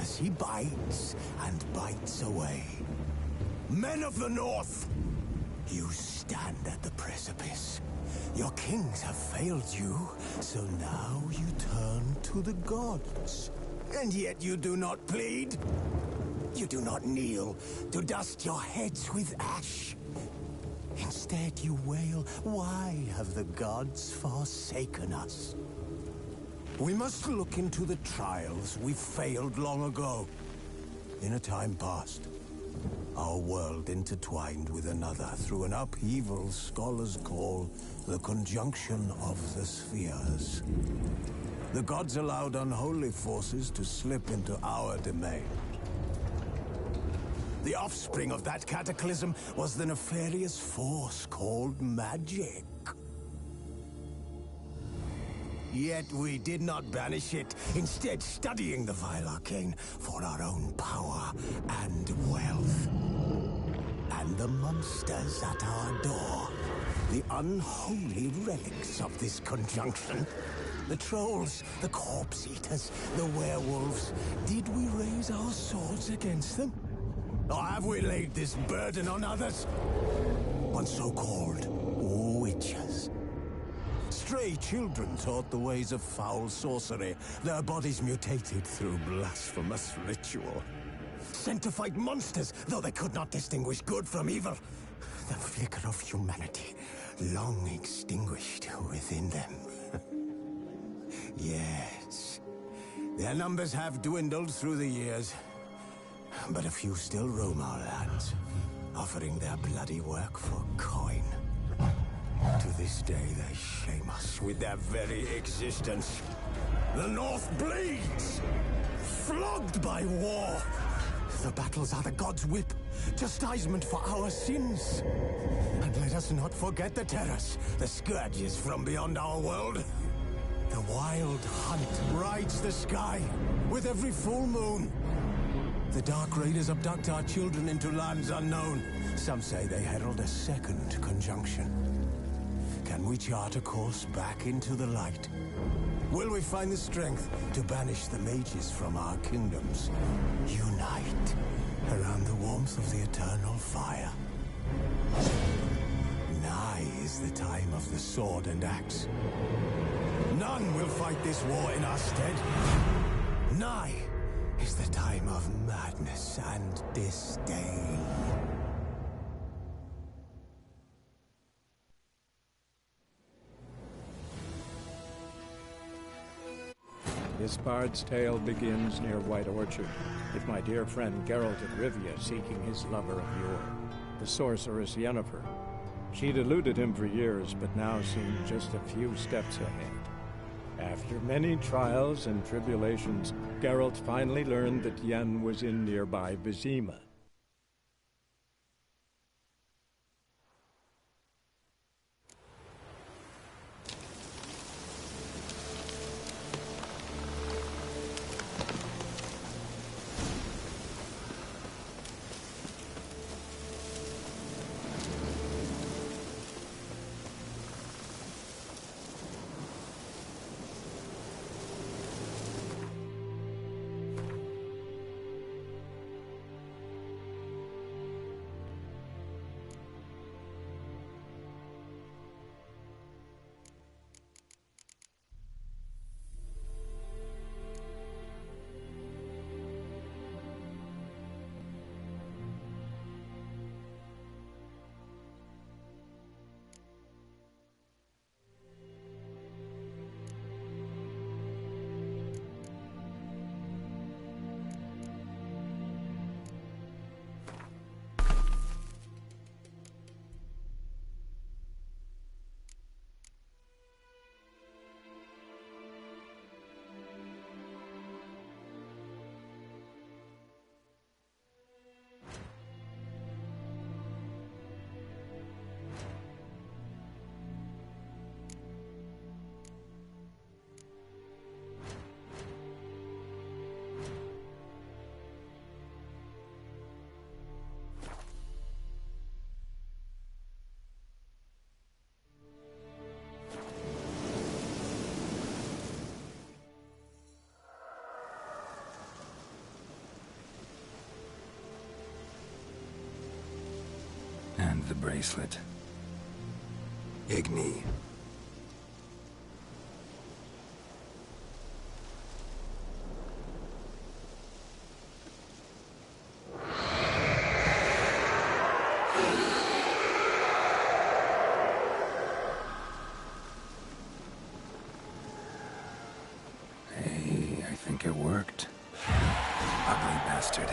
as he bites and bites away. Men of the North, you stand at the precipice. Your kings have failed you, so now you turn to the gods. And yet you do not plead. You do not kneel to dust your heads with ash. Instead you wail, why have the gods forsaken us? We must look into the trials we failed long ago. In a time past, our world intertwined with another through an upheaval scholars call the conjunction of the spheres. The gods allowed unholy forces to slip into our domain. The offspring of that cataclysm was the nefarious force called magic. Yet we did not banish it, instead studying the vile arcane for our own power and wealth. And the monsters at our door, the unholy relics of this conjunction. The trolls, the corpse-eaters, the werewolves. Did we raise our swords against them? Or have we laid this burden on others? On so-called witches. Stray children taught the ways of foul sorcery, their bodies mutated through blasphemous ritual. Sent to fight monsters, though they could not distinguish good from evil. The flicker of humanity, long extinguished within them. Yes, their numbers have dwindled through the years. But a few still roam our lands, offering their bloody work for coin. To this day, they shame us with their very existence. The North bleeds, flogged by war. The battles are the gods' whip, chastisement for our sins. And let us not forget the terrors, the scourges from beyond our world. The wild hunt rides the sky with every full moon. The Dark Raiders abduct our children into lands unknown. Some say they herald a second conjunction. Can we chart a course back into the light? Will we find the strength to banish the mages from our kingdoms? Unite around the warmth of the eternal fire. Nigh is the time of the sword and axe. None will fight this war in our stead. Nigh is the time of madness and disdain. This bard's tale begins near White Orchard, with my dear friend Geralt of Rivia seeking his lover of yore, the sorceress Yennefer. She'd eluded him for years, but now seemed just a few steps ahead. After many trials and tribulations, Geralt finally learned that Yen was in nearby Vizima. And the bracelet. Igni. Hey, I think it worked. Ugly bastard.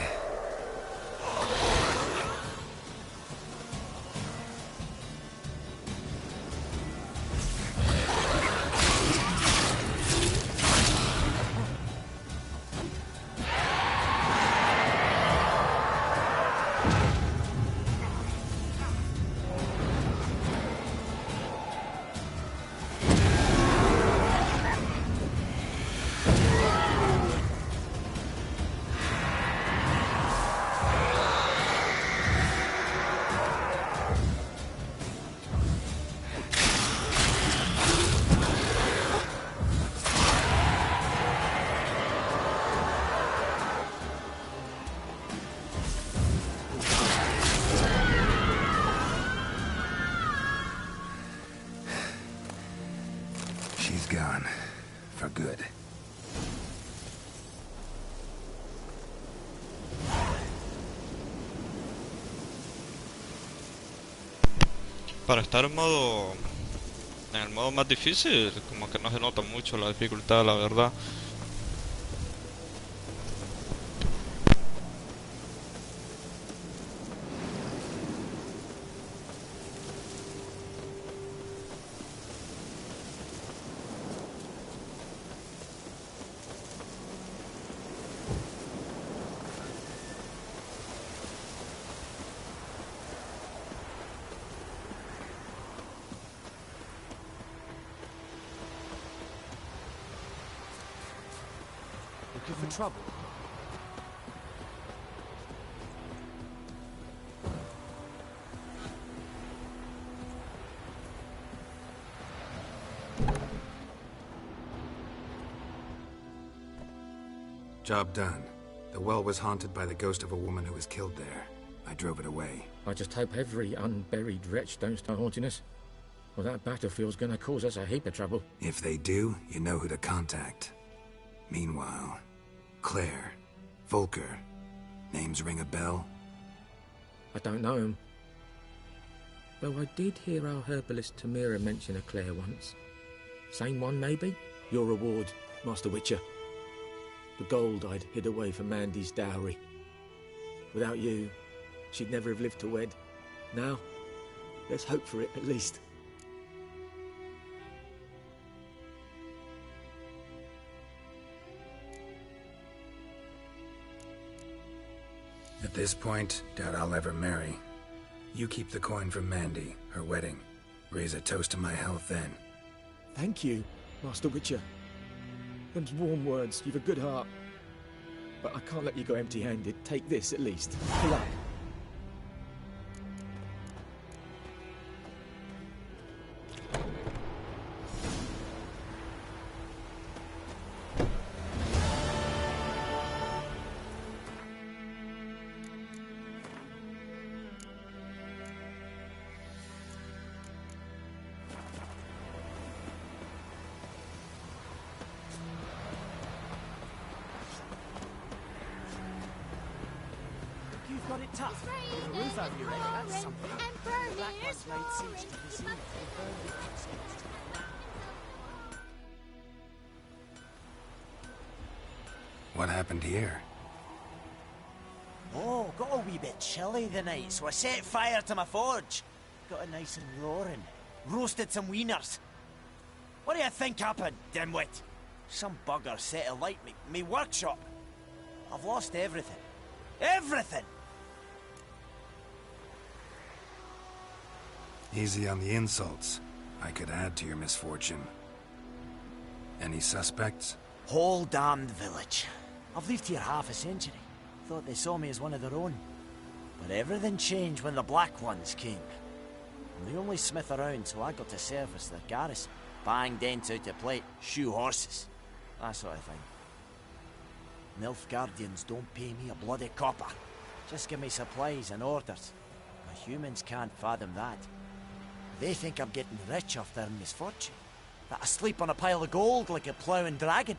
She's gone. For good. Para estar en modo... En el modo más difícil, como que no se nota mucho la dificultad, la verdad. Looking for trouble? Job done. The well was haunted by the ghost of a woman who was killed there. I drove it away. I just hope every unburied wretch don't start haunting us. Well, that battlefield's gonna cause us a heap of trouble. If they do, you know who to contact. Meanwhile, Claire, Volker, names ring a bell? I don't know him. Though I did hear our herbalist Tamira mention a Claire once. Same one, maybe? Your reward, Master Witcher. The gold I'd hid away for Mandy's dowry. Without you, she'd never have lived to wed. Now, let's hope for it at least. At this point, doubt I'll ever marry. You keep the coin from Mandy, her wedding. Raise a toast to my health then. Thank you, Master Witcher. Them's warm words. You've a good heart. But I can't let you go empty-handed. Take this, at least. Good luck. You've got it tough. The roof over your head, that's something. The black one's laid siege to the ceiling. What happened here? Oh, got a wee bit chilly the night, so I set fire to my forge. Got it nice and roaring. Roasted some wieners. What do you think happened, dimwit? Some bugger set alight me workshop. I've lost everything. Everything! Easy on the insults. I could add to your misfortune. Any suspects? Whole damned village. I've lived here half a century. Thought they saw me as one of their own. But everything changed when the Black Ones came. I'm the only smith around, so I got to service their garrison. Bang dents out of plate, shoe horses. That sort of thing. Nilfgaardians don't pay me a bloody copper. Just give me supplies and orders. Humans can't fathom that. They think I'm getting rich off their misfortune. That I sleep on a pile of gold like a ploughing dragon.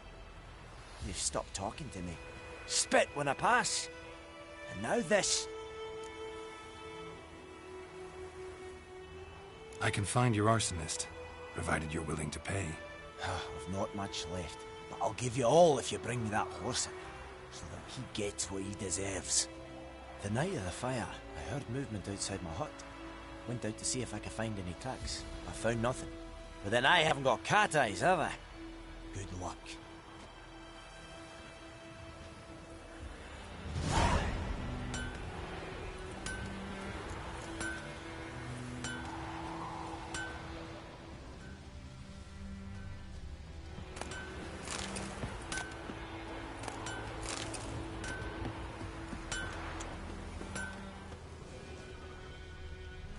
They've stopped talking to me. Spit when I pass. And now this. I can find your arsonist, provided you're willing to pay. I've not much left, but I'll give you all if you bring me that horse in, so that he gets what he deserves. The night of the fire, I heard movement outside my hut. Went out to see if I could find any tracks. I found nothing. But then I haven't got cat eyes, have I? Good luck.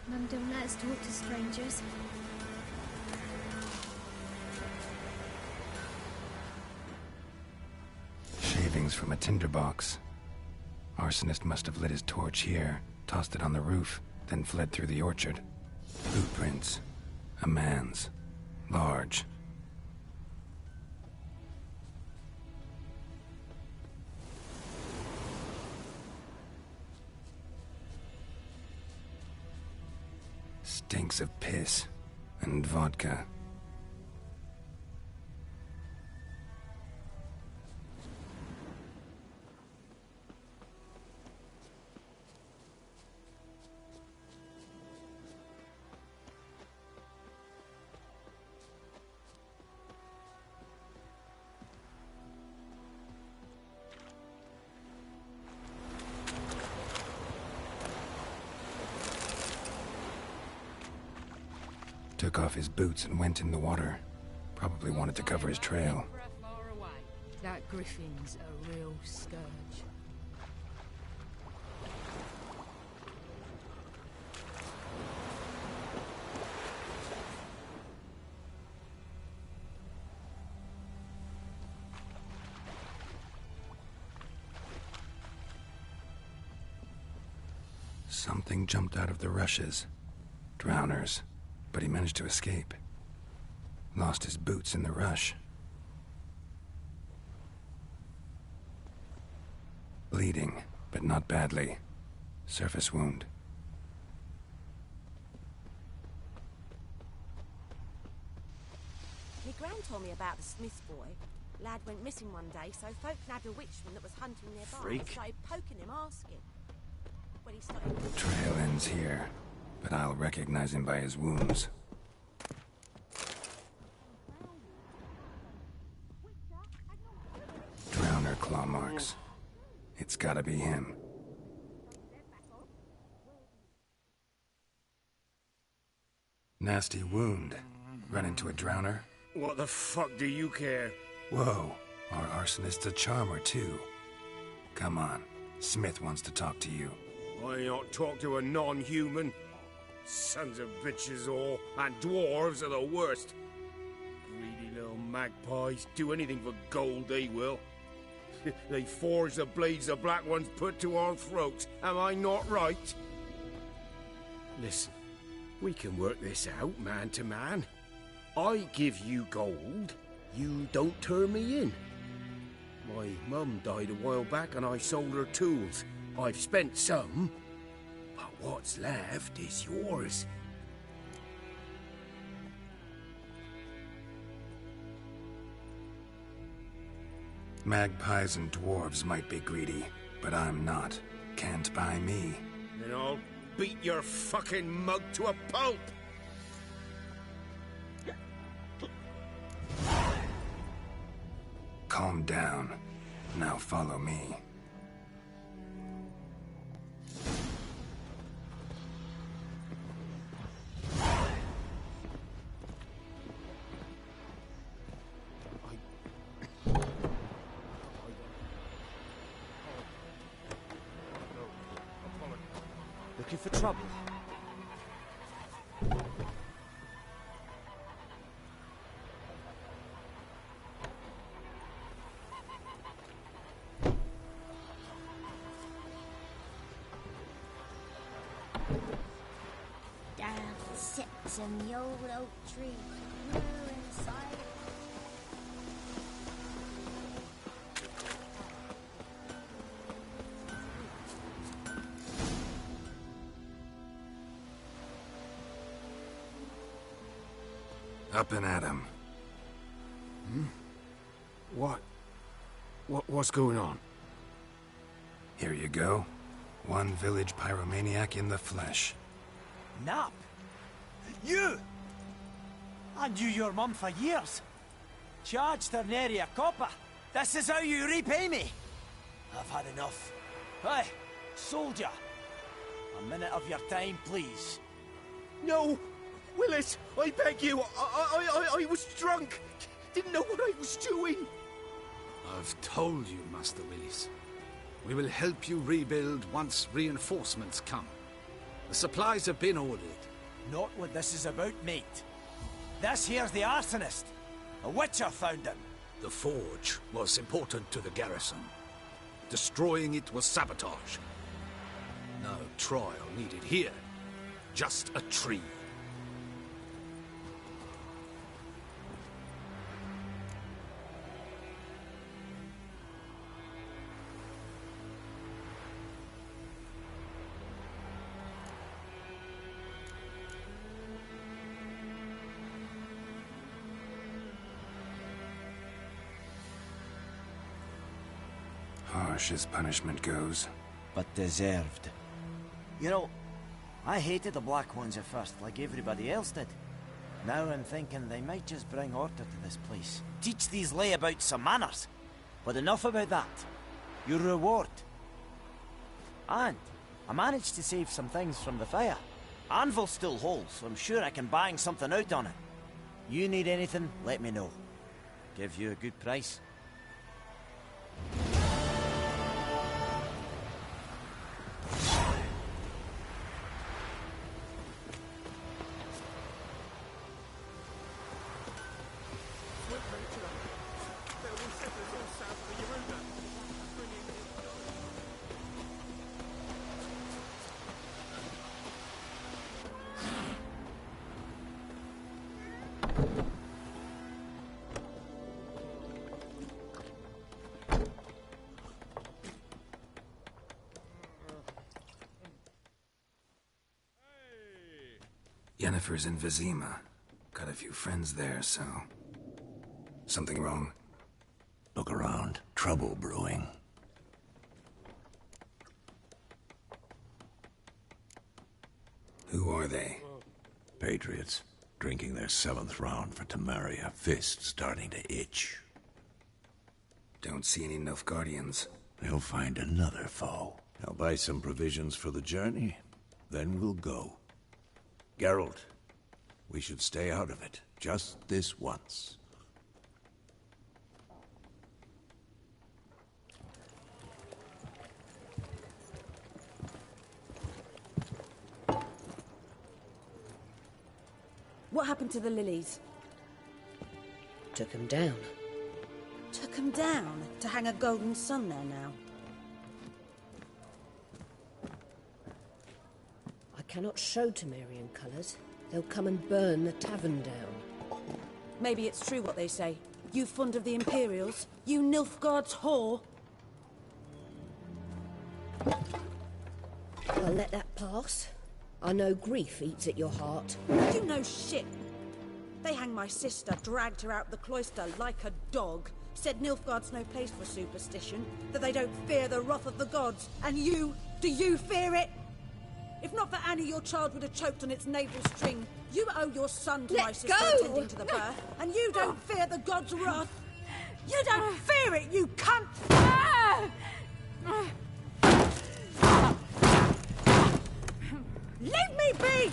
Mum don't let us talk to strangers. Shavings from a tinderbox. Arsonist must have lit his torch here, tossed it on the roof, then fled through the orchard. Footprints. A man's. Large. Stinks of piss and vodka. Took off his boots and went in the water. Probably wanted to cover his trail. That griffin's a real scourge. Something jumped out of the rushes. Drowners. But he managed to escape. Lost his boots in the rush. Bleeding, but not badly. Surface wound. My gran told me about the Smith boy. Lad went missing one day, so folk nabbed a witchman that was hunting nearby. Freak. Started poking him, asking. When he started... Trail ends here, but I'll recognize him by his wounds. Drowner claw marks. It's gotta be him. Nasty wound. Run into a drowner? What the fuck do you care? Whoa, our arsonist's a charmer too. Come on, Smith wants to talk to you. I ain't not talk to a non-human. Sons of bitches all, and dwarves are the worst. Greedy little magpies, do anything for gold they will. They forge the blades the black ones put to our throats, am I not right? Listen, we can work this out man to man. I give you gold, you don't turn me in. My mum died a while back and I sold her tools. I've spent some, but what's left is yours. Magpies and dwarves might be greedy, but I'm not. Can't buy me. Then I'll beat your fucking mug to a pulp! Calm down. Now follow me. Looking for trouble? Down sits in the old oak tree. We're inside. Up and at 'em. What's going on? Here you go. One village pyromaniac in the flesh. Nap? You? I knew your mum for years. Charged her nary a copper. This is how you repay me. I've had enough. Hey, soldier. A minute of your time, please. No! Willis, I beg you, I was drunk. Didn't know what I was doing. I've told you, Master Willis. We will help you rebuild once reinforcements come. The supplies have been ordered. Not what this is about, mate. This here's the arsonist. A witcher found him. The forge was important to the garrison. Destroying it was sabotage. No trial needed here. Just a tree. Harsh as punishment goes. But deserved. You know, I hated the Black Ones at first, like everybody else did. Now I'm thinking they might just bring order to this place. Teach these layabouts some manners. But enough about that. Your reward. And I managed to save some things from the fire. Anvil's still whole, so I'm sure I can bang something out on it. You need anything, let me know. Give you a good price. Yennefer's in Vizima. Got a few friends there, so... Something wrong? Look around. Trouble brewing. Who are they? Patriots. Drinking their 7th round for Temeria. Fists starting to itch. Don't see any Nilfgaardians. They'll find another foe. I'll buy some provisions for the journey. Then we'll go. Geralt, we should stay out of it. Just this once. What happened to the lilies? Took them down. Took them down? To hang a golden sun there now? I cannot show Temerian colours. They'll come and burn the tavern down. Maybe it's true what they say. You fond of the Imperials? You Nilfgaard's whore? I'll let that pass. I know grief eats at your heart. You know shit. They hanged my sister, dragged her out the cloister like a dog. Said Nilfgaard's no place for superstition, that they don't fear the wrath of the gods. And you, do you fear it? If not for Annie, your child would have choked on its navel string. You owe your son to my sister attending to the birth, and you don't fear the gods' wrath. You don't fear it, you cunt! Leave me be!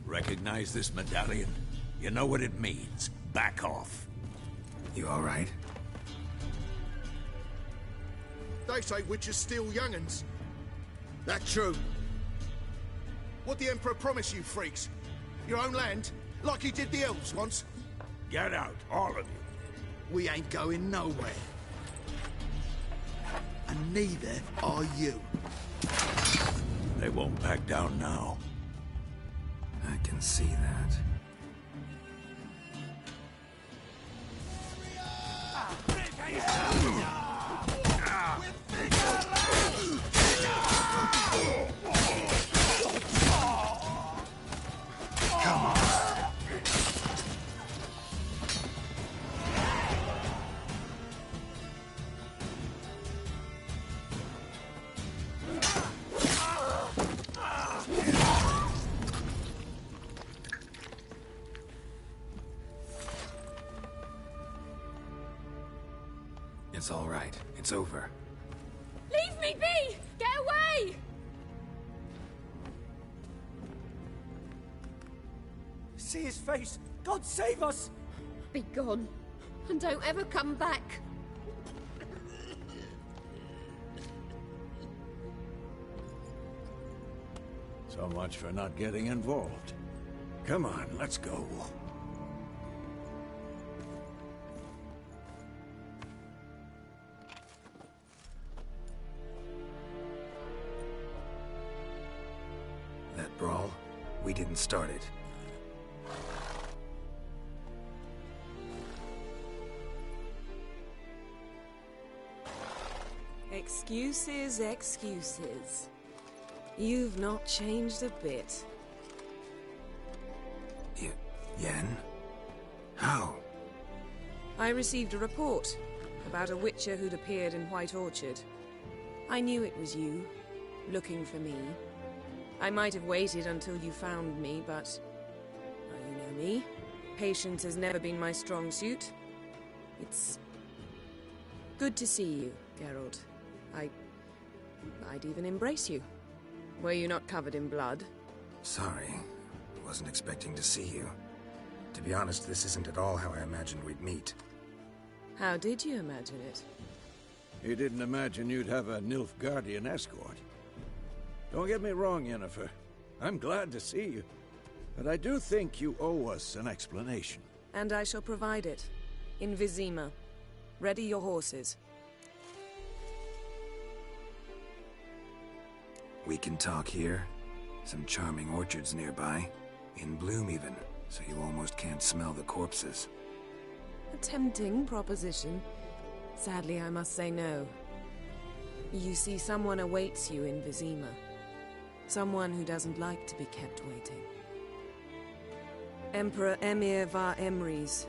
Recognize this medallion? You know what it means. Back off. You all right? They say witches steal young'uns. That true? What the Emperor promise you, freaks? Your own land? Like he did the elves once? Get out, all of you. We ain't going nowhere. and neither are you. They won't back down now. I can see that. It's all right. It's over. Leave me be! Get away! See his face! God save us! Be gone, and don't ever come back. So much for not getting involved. Come on, let's go. That brawl, we didn't start it. Excuses, excuses. You've not changed a bit. Yen? How? I received a report about a witcher who'd appeared in White Orchard. I knew it was you, looking for me. I might have waited until you found me, but... well, you know me. Patience has never been my strong suit. It's... good to see you, Geralt. I'd even embrace you. Were you not covered in blood? Sorry. Wasn't expecting to see you. To be honest, this isn't at all how I imagined we'd meet. How did you imagine it? You didn't imagine you'd have a Nilfgaardian escort. Don't get me wrong, Yennefer. I'm glad to see you. But I do think you owe us an explanation. And I shall provide it. In Vizima. Ready your horses. We can talk here. Some charming orchards nearby. In bloom even, so you almost can't smell the corpses. A tempting proposition. Sadly, I must say no. You see, someone awaits you in Vizima. Someone who doesn't like to be kept waiting. Emperor Emir var Emrys.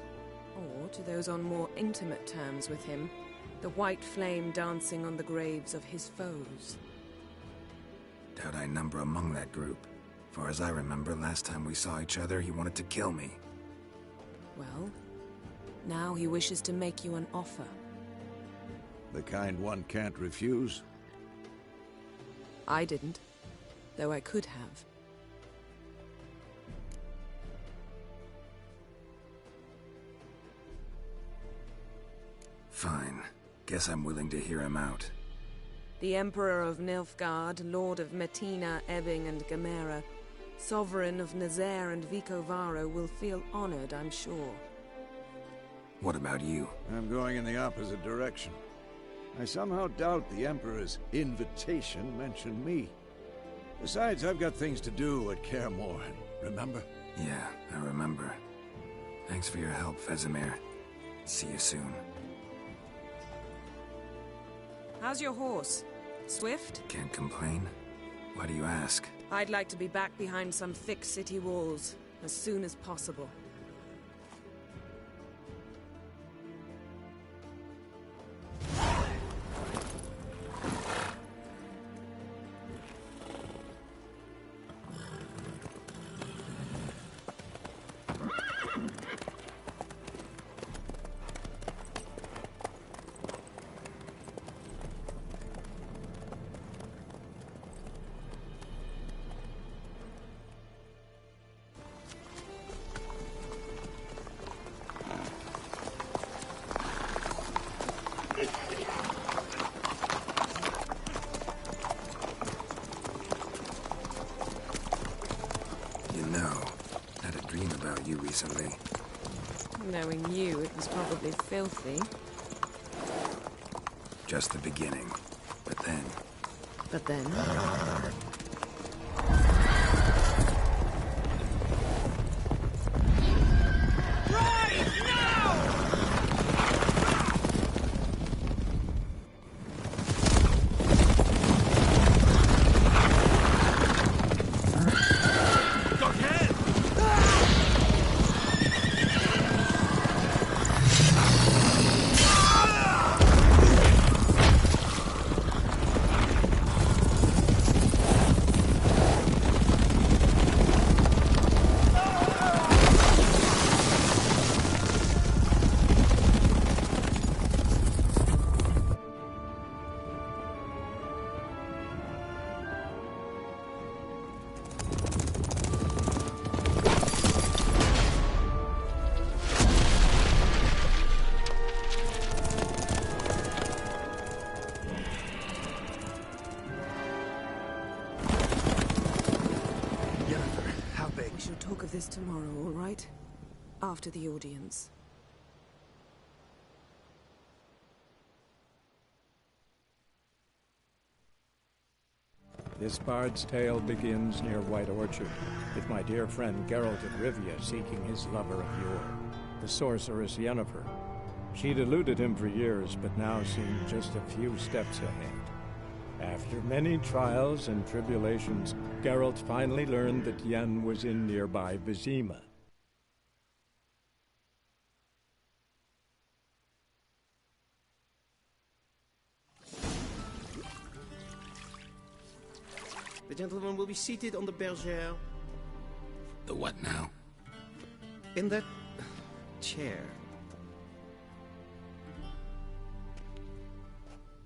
Or, to those on more intimate terms with him, the white flame dancing on the graves of his foes. Doubt I number among that group. Far as I remember, last time we saw each other, he wanted to kill me. Well, now he wishes to make you an offer. The kind one can't refuse? I didn't, though I could have. Fine. Guess I'm willing to hear him out. The Emperor of Nilfgaard, Lord of Metina, Ebbing and Gamera, Sovereign of Nazaire and Vicovaro will feel honored, I'm sure. What about you? I'm going in the opposite direction. I somehow doubt the Emperor's invitation mentioned me. Besides, I've got things to do at Kaer Morhen, remember? Yeah, I remember. Thanks for your help, Vesemir. See you soon. How's your horse? Swift? Can't complain. Why do you ask? I'd like to be back behind some thick city walls as soon as possible. Recently. Knowing you, it was probably filthy. Just the beginning. But then... But then? Talk of this tomorrow, all right? After the audience. This bard's tale begins near White Orchard, with my dear friend Geralt of Rivia seeking his lover of yore, the sorceress Yennefer. She'd eluded him for years, but now seemed just a few steps ahead. After many trials and tribulations, Geralt finally learned that Yen was in nearby Vizima. The gentleman will be seated on the bergère. The what now? In that chair.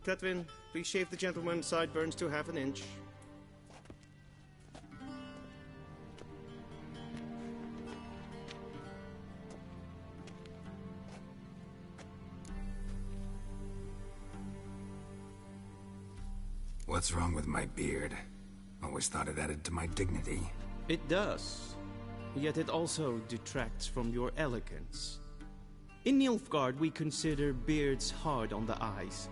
Catwin, please shave the gentleman's sideburns to ½ an inch. What's wrong with my beard? Always thought it added to my dignity. It does. Yet it also detracts from your elegance. In Nilfgaard, we consider beards hard on the eyes.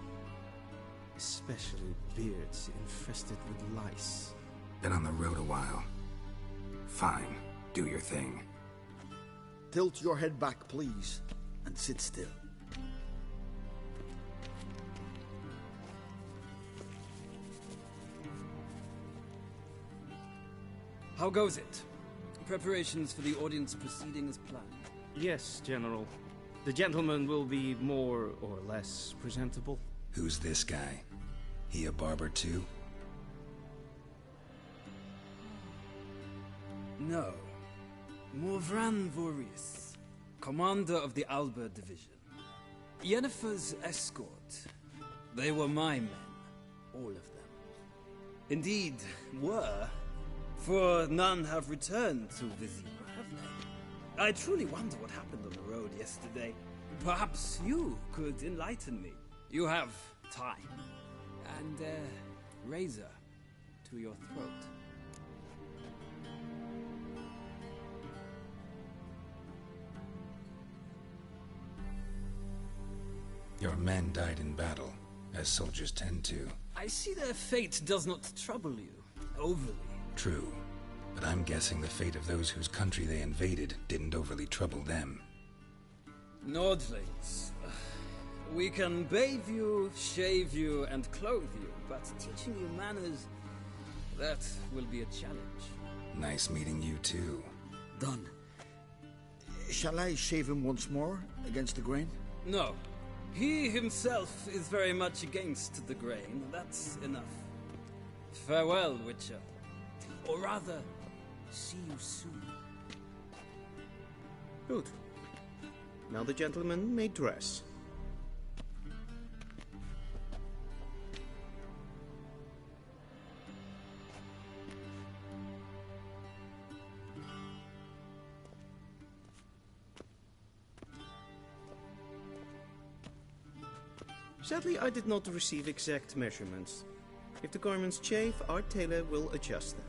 Especially beards infested with lice. Been on the road a while. Fine, do your thing. Tilt your head back, please, and sit still. How goes it? Preparations for the audience proceeding as planned? Yes, General. The gentleman will be more or less presentable. Who's this guy? He a barber too? No. Morvran Vorius, commander of the Alba Division. Yennefer's escort. They were my men. All of them. Indeed, were. For none have returned to Vizima, have they? I truly wonder what happened on the road yesterday. Perhaps you could enlighten me. You have time. And a razor to your throat. Your men died in battle, as soldiers tend to. I see their fate does not trouble you, overly. True, but I'm guessing the fate of those whose country they invaded didn't overly trouble them. Nordlings. We can bathe you, shave you, and clothe you, but teaching you manners, that will be a challenge. Nice meeting you too. Done. Shall I shave him once more, against the grain? No. He himself is very much against the grain. That's enough. Farewell, Witcher. Or rather, see you soon. Good. Now the gentleman may dress. Sadly, I did not receive exact measurements. If the garments chafe, our tailor will adjust them.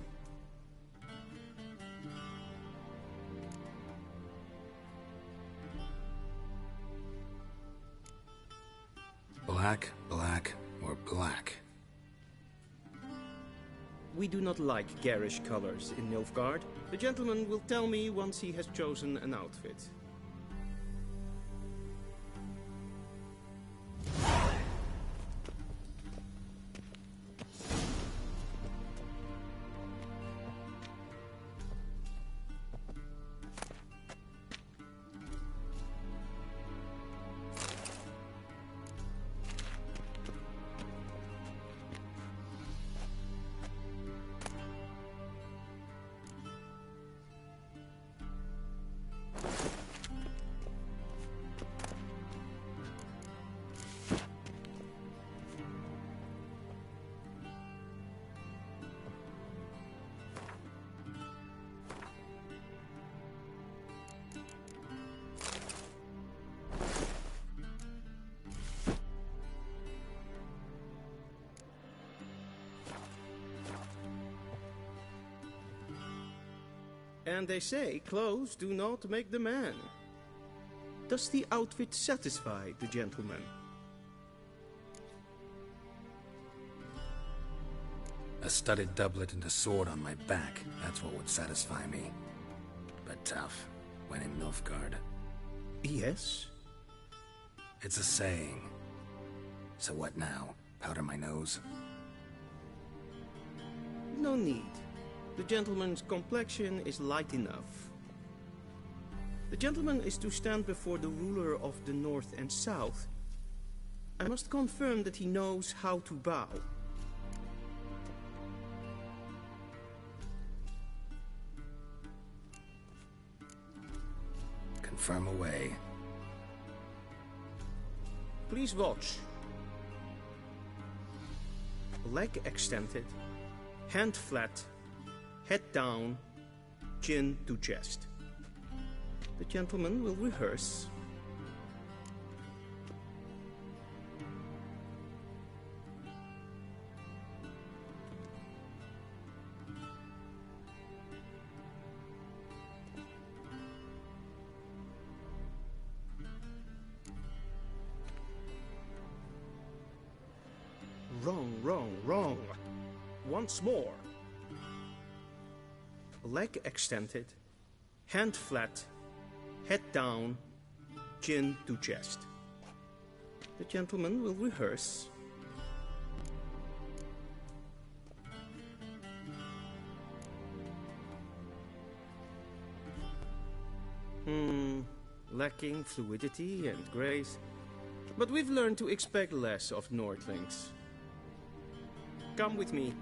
Black, black, or black? We do not like garish colors in Nilfgaard. The gentleman will tell me once he has chosen an outfit. And they say clothes do not make the man. Does the outfit satisfy the gentleman? A studded doublet and a sword on my back, that's what would satisfy me. But tough, when in Nilfgaard. Yes? It's a saying. So what now? Powder my nose? No need. The gentleman's complexion is light enough. The gentleman is to stand before the ruler of the North and South. I must confirm that he knows how to bow. Confirm away. Please watch. Leg extended, hand flat, head down, chin to chest. The gentleman will rehearse. Wrong. Once more. Leg extended, hand flat, head down, chin to chest. The gentleman will rehearse. Lacking fluidity and grace. But we've learned to expect less of Nordlings. Come with me.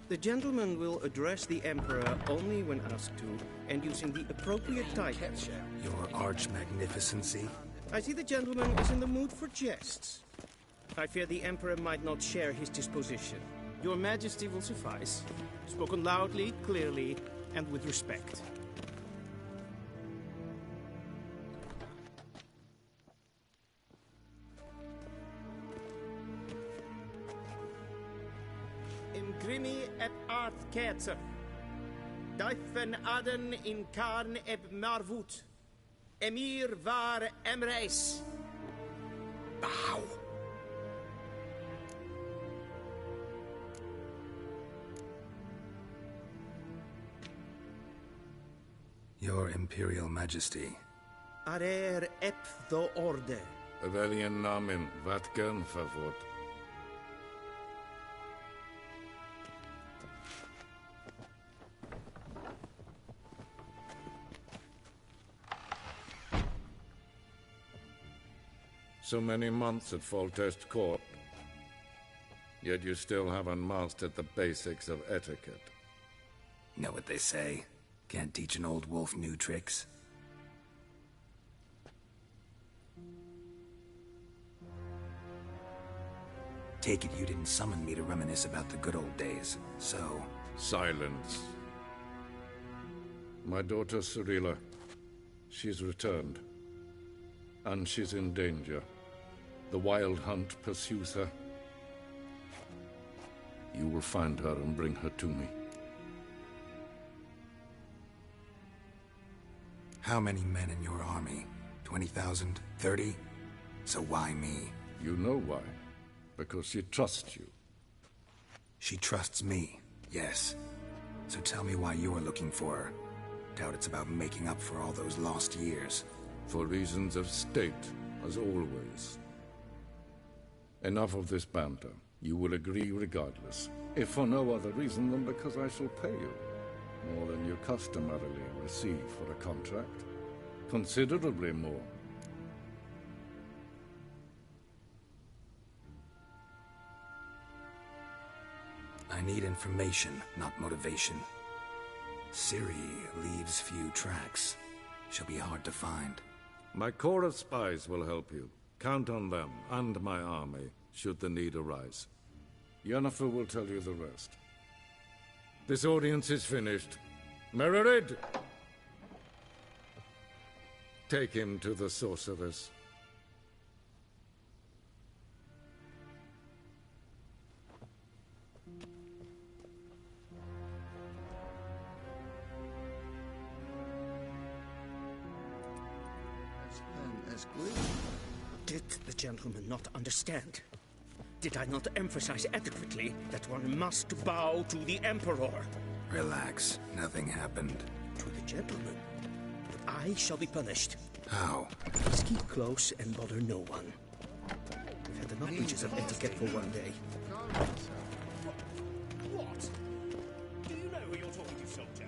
The gentleman will address the Emperor only when asked to, and using the appropriate titles. Your arch-magnificency? I see the gentleman is in the mood for jests. I fear the Emperor might not share his disposition. Your Majesty will suffice. Spoken loudly, clearly, and with respect. Imgrimi et art ketzer. Daifen aden in karn eb marvut. Emir var emreis. Bow. Your Imperial Majesty. Arer ep the orde. Weljen namen, wat gern favort. So many months at Foltest Court, yet you still haven't mastered the basics of etiquette. Know what they say? Can't teach an old wolf new tricks. Take it you didn't summon me to reminisce about the good old days, so... Silence. My daughter Cyrilla, she's returned. And she's in danger. The Wild Hunt pursues her. You will find her and bring her to me. How many men in your army? 20,000? 30? So why me? You know why. Because she trusts you. She trusts me, yes. So tell me why you're looking for her. Doubt it's about making up for all those lost years. For reasons of state, as always. Enough of this banter. You will agree regardless. If for no other reason than because I shall pay you. More than you customarily receive for a contract. Considerably more. I need information, not motivation. Ciri leaves few tracks. She'll be hard to find. My corps of spies will help you. Count on them, and my army, should the need arise. Yennefer will tell you the rest. This audience is finished. Mererid! Take him to the sorceress. Did the gentleman not understand? Did I not emphasize adequately that one must bow to the Emperor? Relax. Nothing happened. To the gentleman. But I shall be punished. How? Please keep close and bother no one. We've had enough breaches of etiquette for one day. What? Do you know who you're talking to, soldier?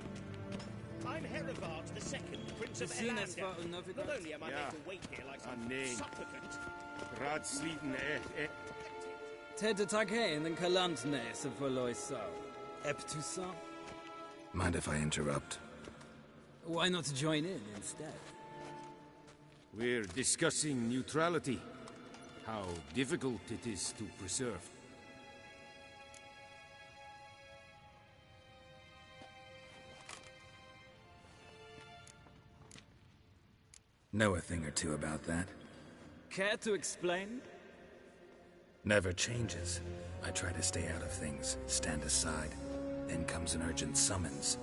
I'm Herivard II, Prince of Elander. Not only am I made to wait here like some supplicant. Radsliten Ted tag heen en kalantnes of Voloisa. Eptusa? Mind if I interrupt? Why not join in instead? We're discussing neutrality. How difficult it is to preserve. Know a thing or two about that? Care to explain? Never changes. I try to stay out of things, stand aside. Then comes an urgent summons,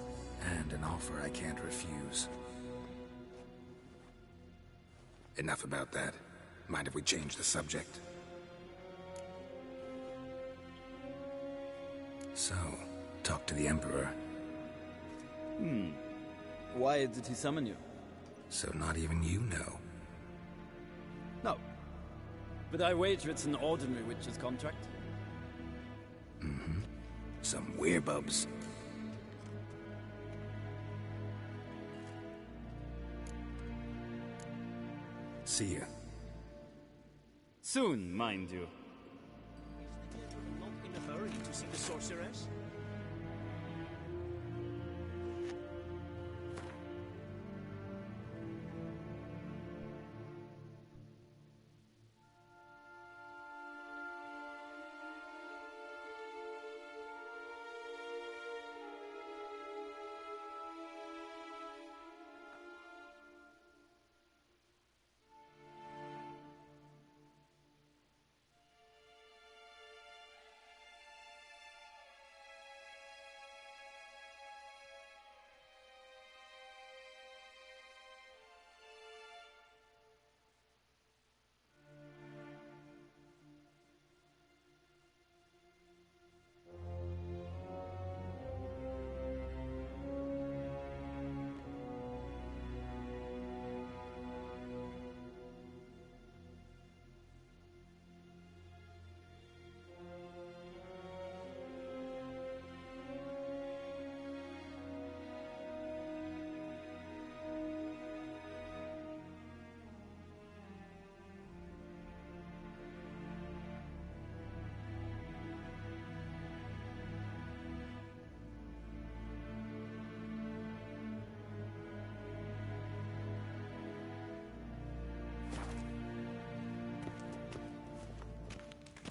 and an offer I can't refuse. Enough about that. Mind if we change the subject? So, talk to the Emperor. Why did he summon you? So not even you know. No. But I wager it's an ordinary witch's contract. Mm-hmm. Some werebubs. See ya. Soon, mind you. Is the gentleman not in a hurry to see the sorceress?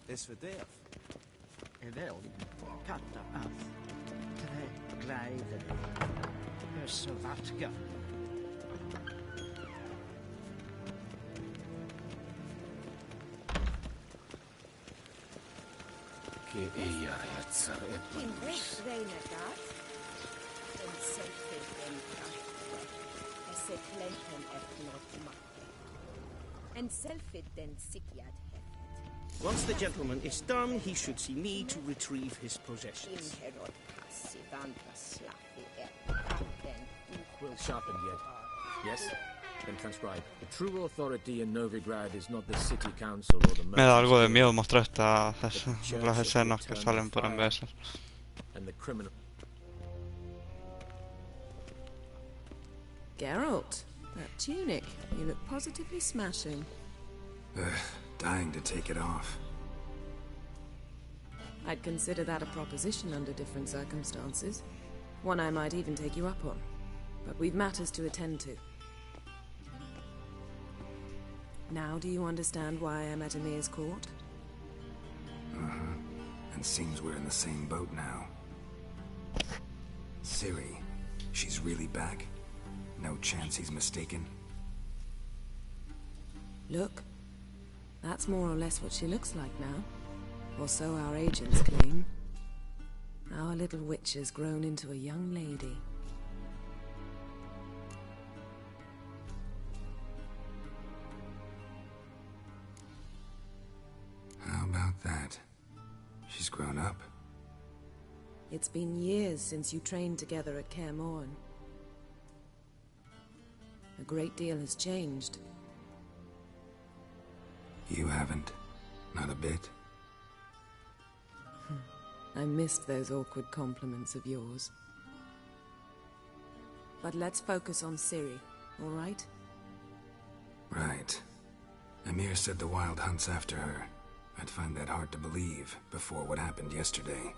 Is verderf. Wel, katta af. Tre glijden. Så vatka. Che ella yatsar In this renegat, en seifen enka, esse klenten et not matte. And self-it then sikiad hefet. Once the gentleman is done, he should see me to retrieve his possessions. Will sharpened yet? Yes? Then transcribe. The true authority in Novigrad is not the city council or the Me da algo de merchants' miedo guild, mostrar but las the church escenas of que the salen por Eternal veces. Fire and the criminal. Geralt, that tunic. You look positively smashing. Dying to take it off. I'd consider that a proposition under different circumstances. One I might even take you up on. But we've matters to attend to. Now do you understand why I'm at Emir's court? Uh-huh. And seems we're in the same boat now. Ciri, she's really back? No chance he's mistaken? Look. That's more or less what she looks like now. Or so our agents claim. Our little witch has grown into a young lady. How about that? She's grown up. It's been years since you trained together at Kaer Morhen. A great deal has changed. You haven't. Not a bit. I missed those awkward compliments of yours. But let's focus on Ciri, all right? Right. Emir said the Wild Hunt's after her. I'd find that hard to believe before what happened yesterday.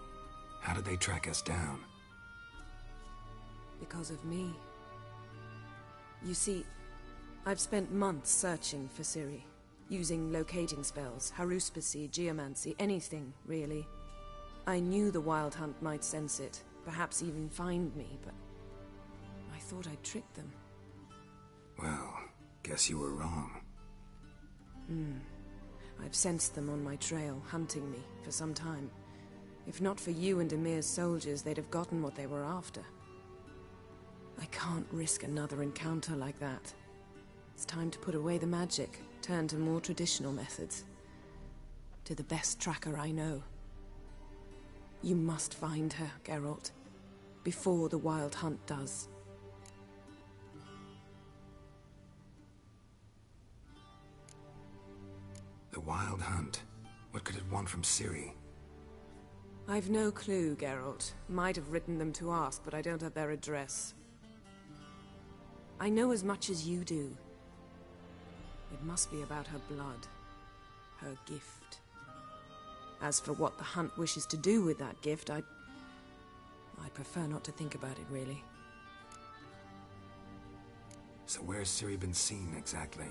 How did they track us down? Because of me. You see, I've spent months searching for Ciri, using locating spells, haruspicy, geomancy, anything, really. I knew the Wild Hunt might sense it, perhaps even find me, but I thought I'd tricked them. Well, guess you were wrong. I've sensed them on my trail, hunting me, for some time. If not for you and Emir's soldiers, they'd have gotten what they were after. I can't risk another encounter like that. It's time to put away the magic, turn to more traditional methods. To the best tracker I know. You must find her, Geralt. Before the Wild Hunt does. The Wild Hunt? What could it want from Ciri? I've no clue, Geralt. Might have written them to ask, but I don't have their address. I know as much as you do. It must be about her blood. Her gift. As for what the Hunt wishes to do with that gift, I prefer not to think about it, really. So where's Ciri been seen, exactly?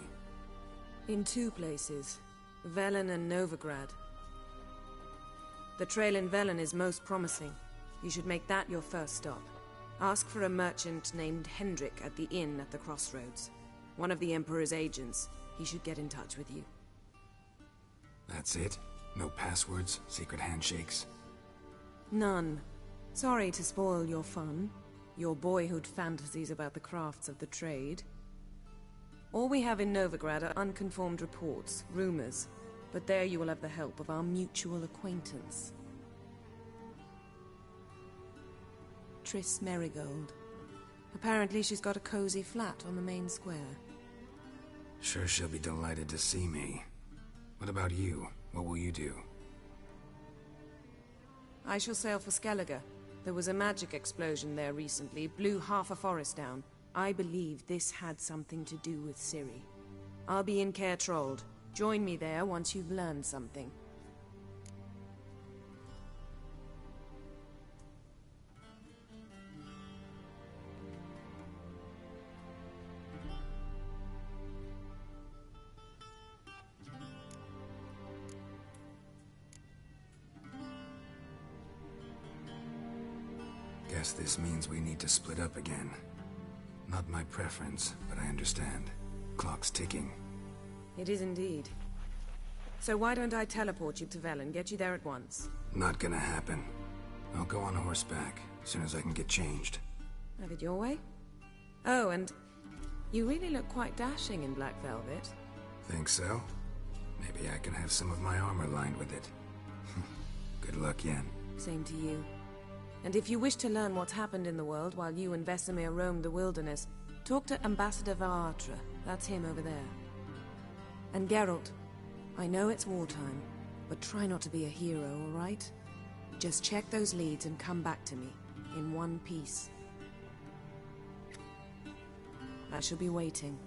In two places. Velen and Novigrad. The trail in Velen is most promising. You should make that your first stop. Ask for a merchant named Hendrik at the inn at the crossroads. One of the Emperor's agents. He should get in touch with you. That's it? No passwords, secret handshakes? None. Sorry to spoil your fun. Your boyhood fantasies about the crafts of the trade. All we have in Novigrad are unconformed reports, rumors. But there you will have the help of our mutual acquaintance. Triss Merigold. Apparently she's got a cozy flat on the main square. Sure she'll be delighted to see me. What about you? What will you do? I shall sail for Skellige. There was a magic explosion there recently, blew half a forest down. I believe this had something to do with Ciri. I'll be in Caer Trold. Join me there once you've learned something. Guess this means we need to split up again. Not my preference, but I understand. Clock's ticking. It is indeed. So why don't I teleport you to Velen, get you there at once? Not gonna happen. I'll go on horseback, as soon as I can get changed. Have it your way? Oh, and you really look quite dashing in black velvet. Think so? Maybe I can have some of my armor lined with it. Good luck, Yen. Same to you. And if you wish to learn what's happened in the world while you and Vesemir roamed the wilderness, talk to Ambassador Varatra. That's him over there. And Geralt, I know it's wartime, but try not to be a hero, all right? Just check those leads and come back to me, in one piece. I shall be waiting.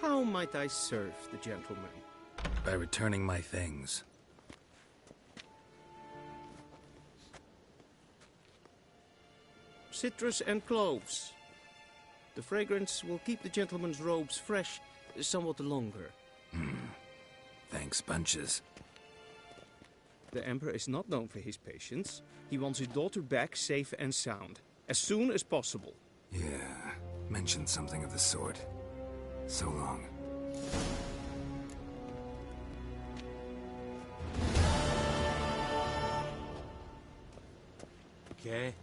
How might I serve the gentleman? By returning my things. Citrus and cloves. The fragrance will keep the gentleman's robes fresh somewhat longer. Thanks, bunches. The Emperor is not known for his patience. He wants his daughter back safe and sound, as soon as possible. Yeah, mentioned something of the sort. So long. Okay.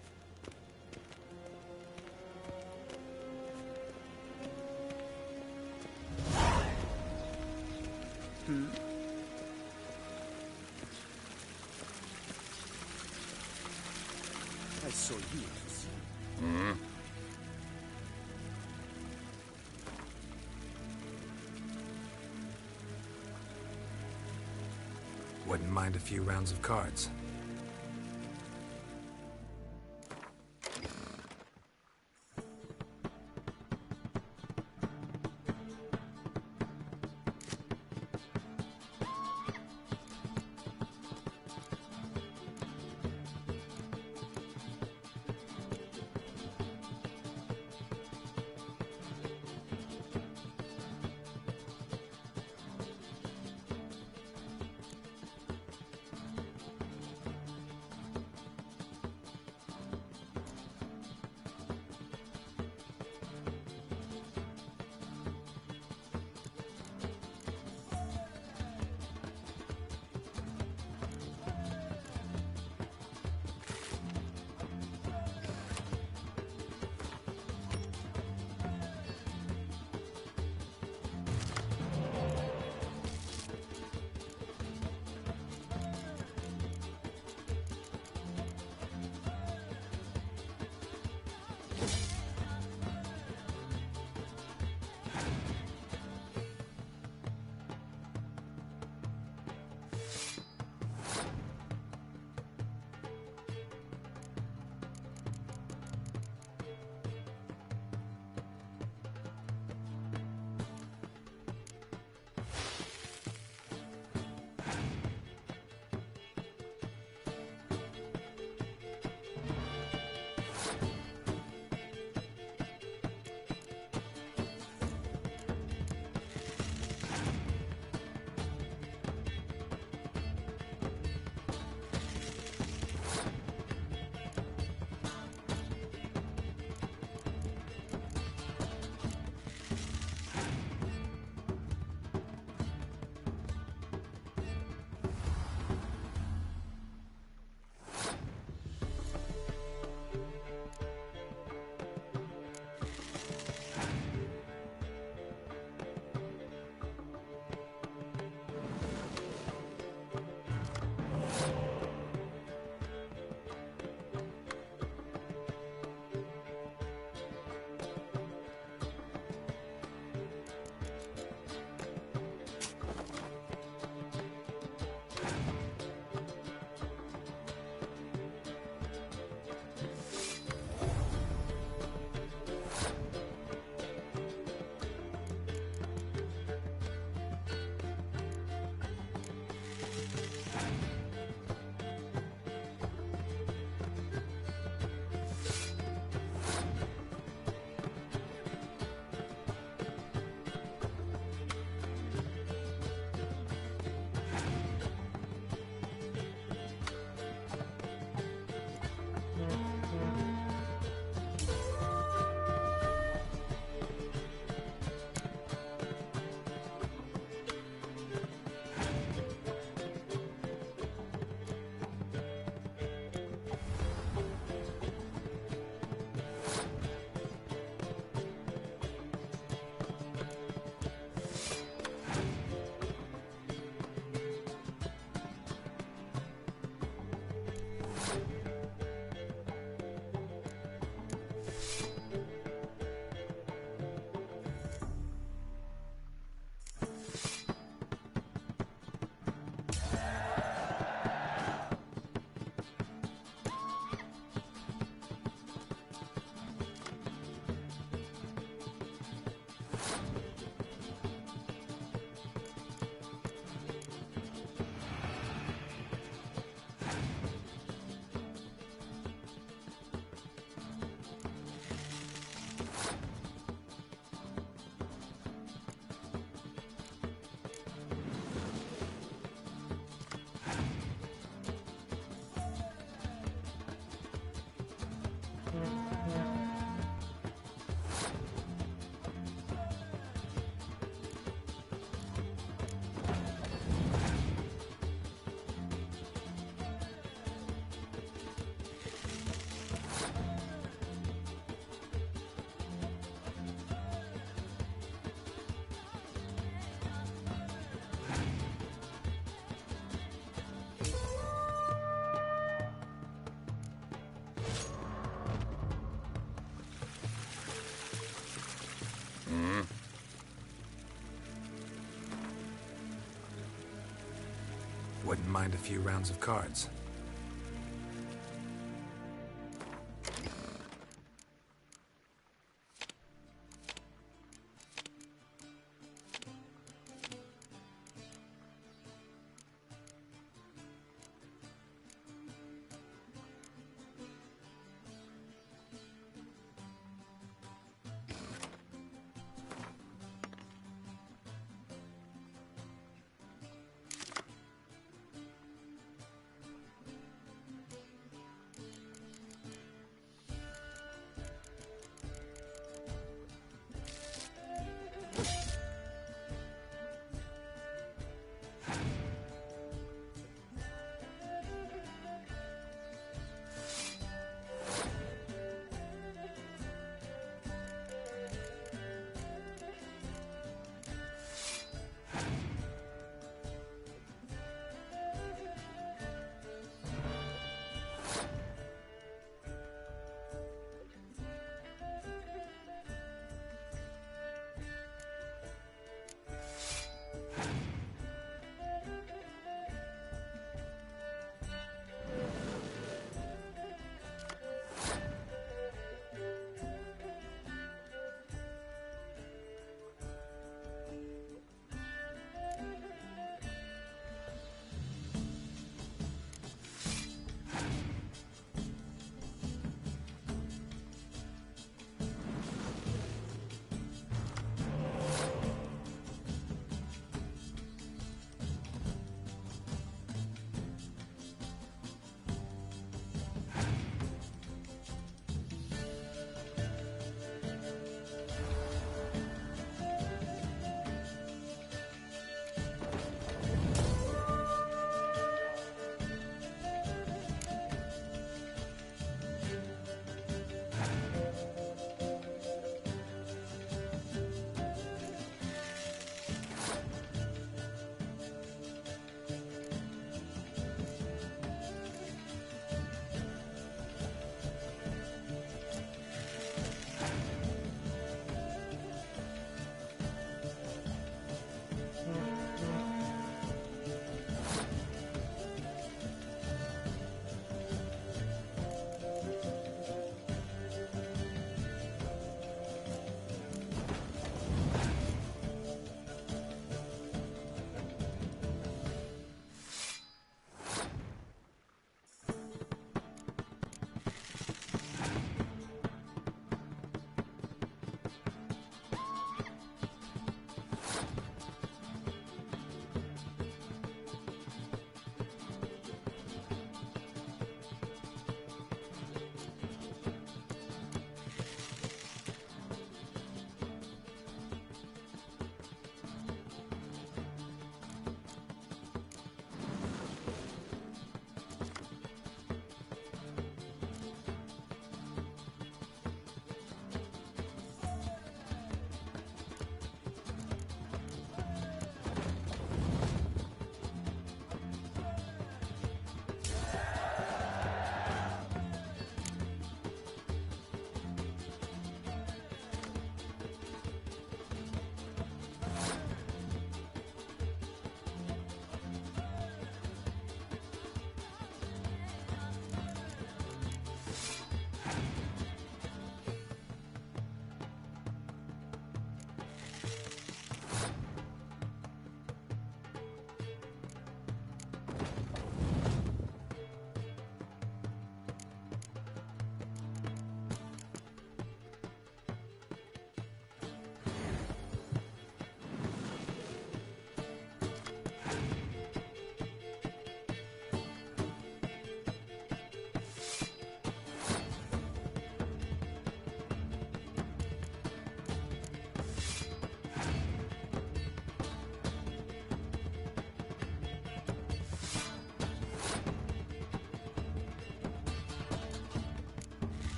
I saw you. Wouldn't mind a few rounds of cards. Wouldn't mind a few rounds of cards.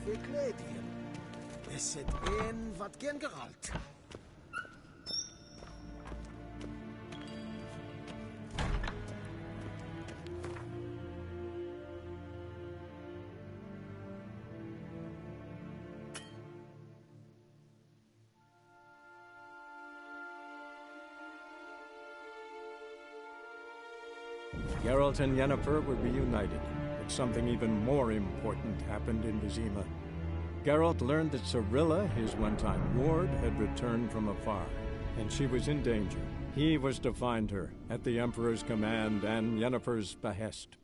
verkleed is het een wat geen geralt. Geralt and Yennefer were reunited, but something even more important happened in Vizima. Geralt learned that Cirilla, his one-time ward, had returned from afar, and she was in danger. He was to find her, at the Emperor's command and Yennefer's behest.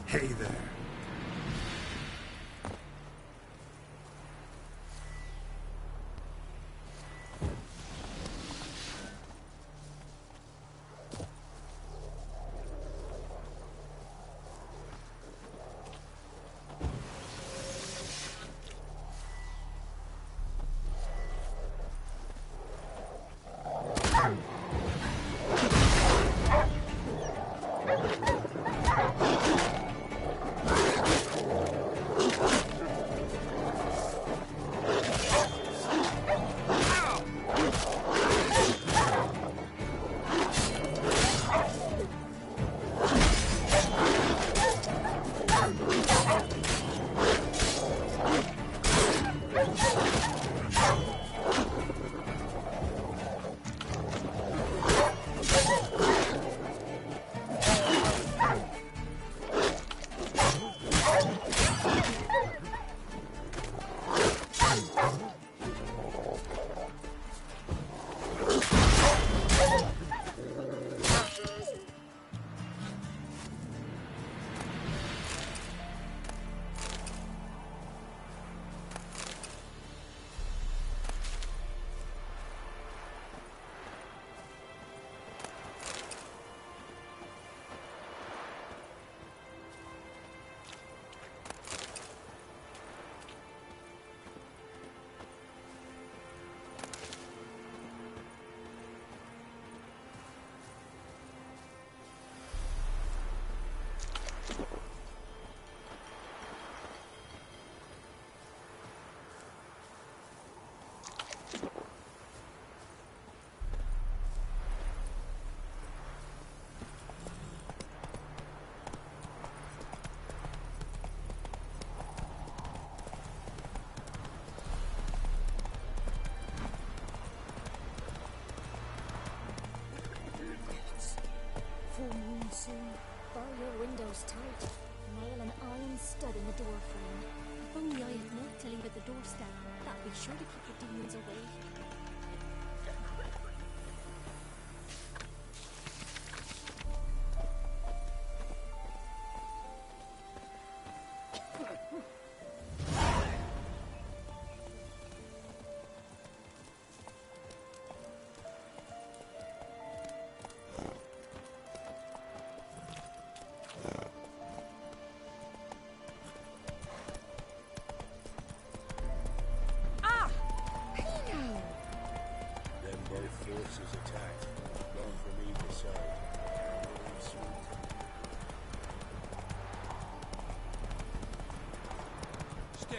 Hey there. Full moon soon. Bar your windows tight. Nail an iron stud in the door frame. If only I had milk to leave at the doorstep, that'd be sure to keep the demons away.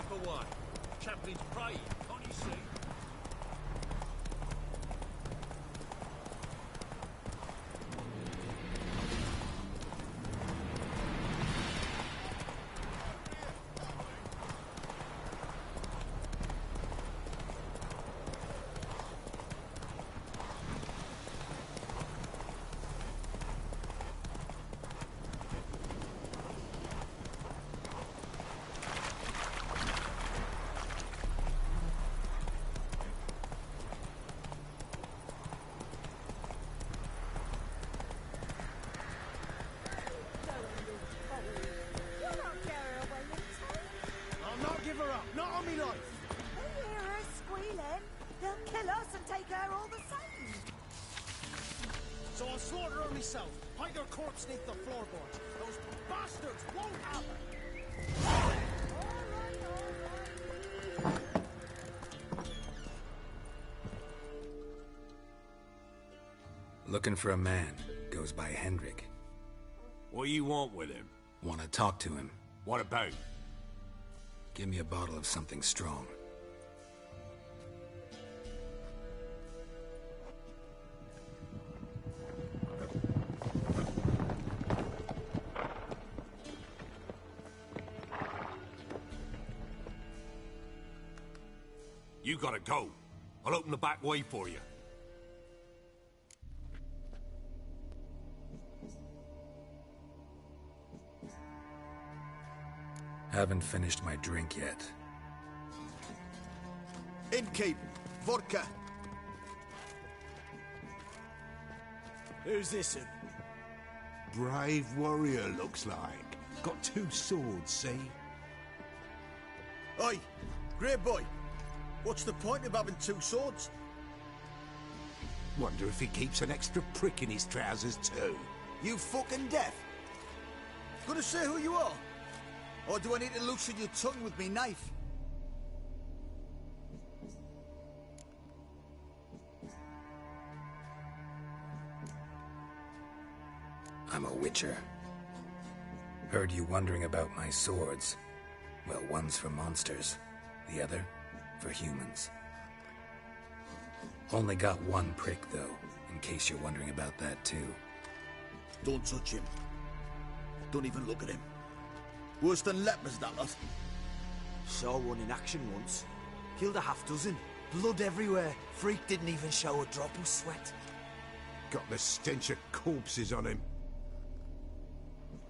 for one. Chaplain's praying, can't you see? Not on me life! They hear her squealing. They'll kill us and take her all the same. So I'll slaughter her myself. Hide her corpse neath the floorboards. Those bastards won't have her! Looking for a man. Goes by Hendrik. What do you want with him? Want to talk to him. What about? Give me a bottle of something strong. You gotta go. I'll open the back way for you. Haven't finished my drink yet. Innkeep, vodka. Who's this in? Brave warrior, looks like. Got 2 swords, see? Oi, grey boy. What's the point of having 2 swords? Wonder if he keeps an extra prick in his trousers, too. You fucking deaf? Gonna say who you are? Or do I need to loosen your tongue with me knife? I'm a witcher. Heard you wondering about my swords. Well, one's for monsters, the other for humans. Only got 1 prick, though, in case you're wondering about that, too. Don't touch him. Don't even look at him. Worse than lepers, that lot. Saw one in action once. Killed a half-dozen. Blood everywhere. Freak didn't even show a drop of sweat. Got the stench of corpses on him.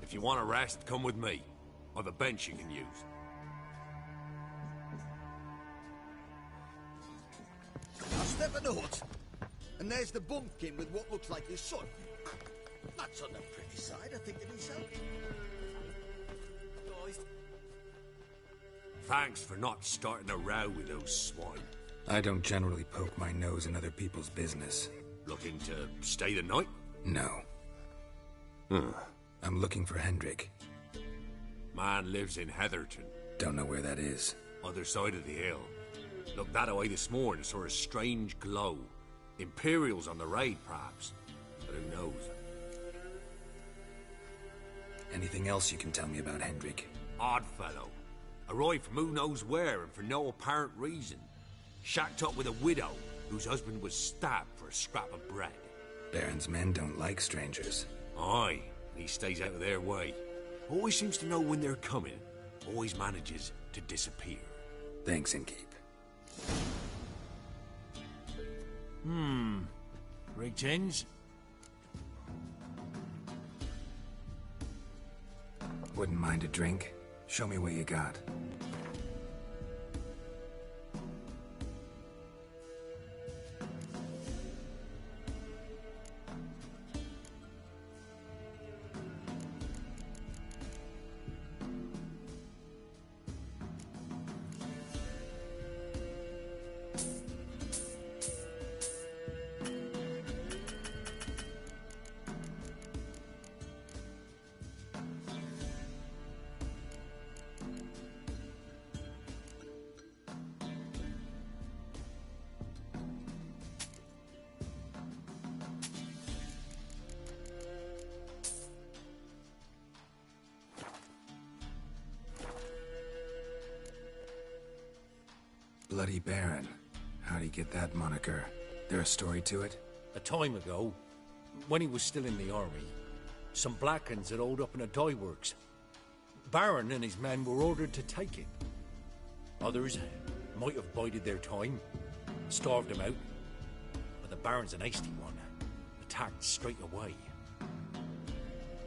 If you want a rest, come with me. I've a bench you can use. Now step in the hut. And there's the bumpkin with what looks like his son. That's on the pretty side, I think, to himself. Thanks for not starting a row with those swine. I don't generally poke my nose in other people's business. Looking to stay the night? No. I'm looking for Hendrik. Man lives in Heatherton. Don't know where that is. Other side of the hill. Looked that away this morning, saw a strange glow. Imperials on the raid, perhaps. But who knows? Anything else you can tell me about Hendrik? Odd fellow. Arrived from who knows where and for no apparent reason. Shacked up with a widow whose husband was stabbed for a scrap of bread. Baron's men don't like strangers. Aye, he stays out of their way. Always seems to know when they're coming. Always manages to disappear. Thanks, Innkeep. Rigged hens? Wouldn't mind a drink? Show me what you got. Bloody Baron. How'd he get that moniker? There a story to it? A time ago, when he was still in the army, some Blackens had holed up in a dye works. Baron and his men were ordered to take it. Others might have bided their time, starved him out, but the Baron's an hasty one, attacked straight away.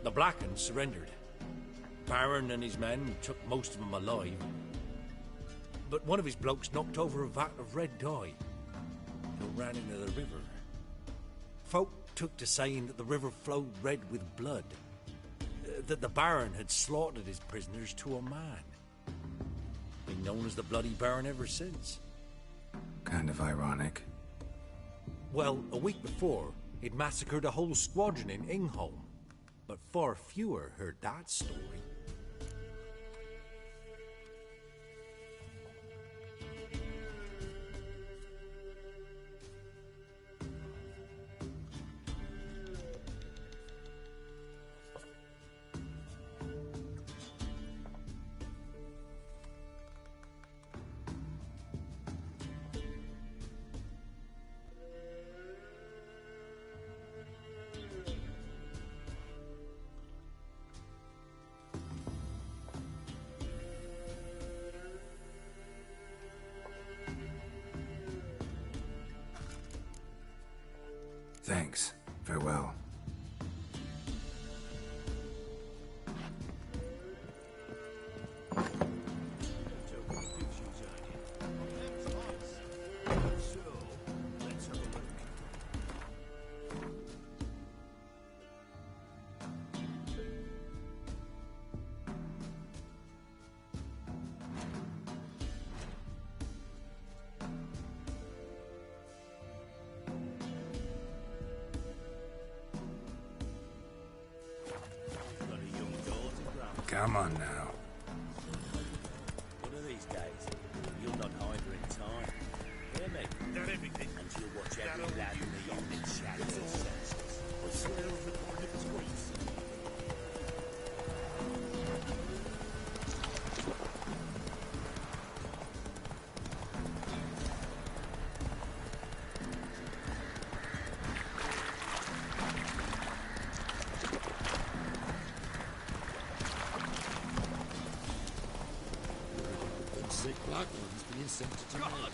The Blackens surrendered. Baron and his men took most of them alive, but one of his blokes knocked over a vat of red dye and ran into the river. Folk took to saying that the river flowed red with blood, that the Baron had slaughtered his prisoners to a man. Been known as the Bloody Baron ever since. Kind of ironic. Well, a week before, he'd massacred a whole squadron in Ingholm, but far fewer heard that story. Thanks. Farewell. Come on now. One of these days, you'll not hide her in time. Hear me? Not everything. And you'll watch every lad in the yard in shadows and senses. I swear on the corner of his waist. Black ones being sent to God.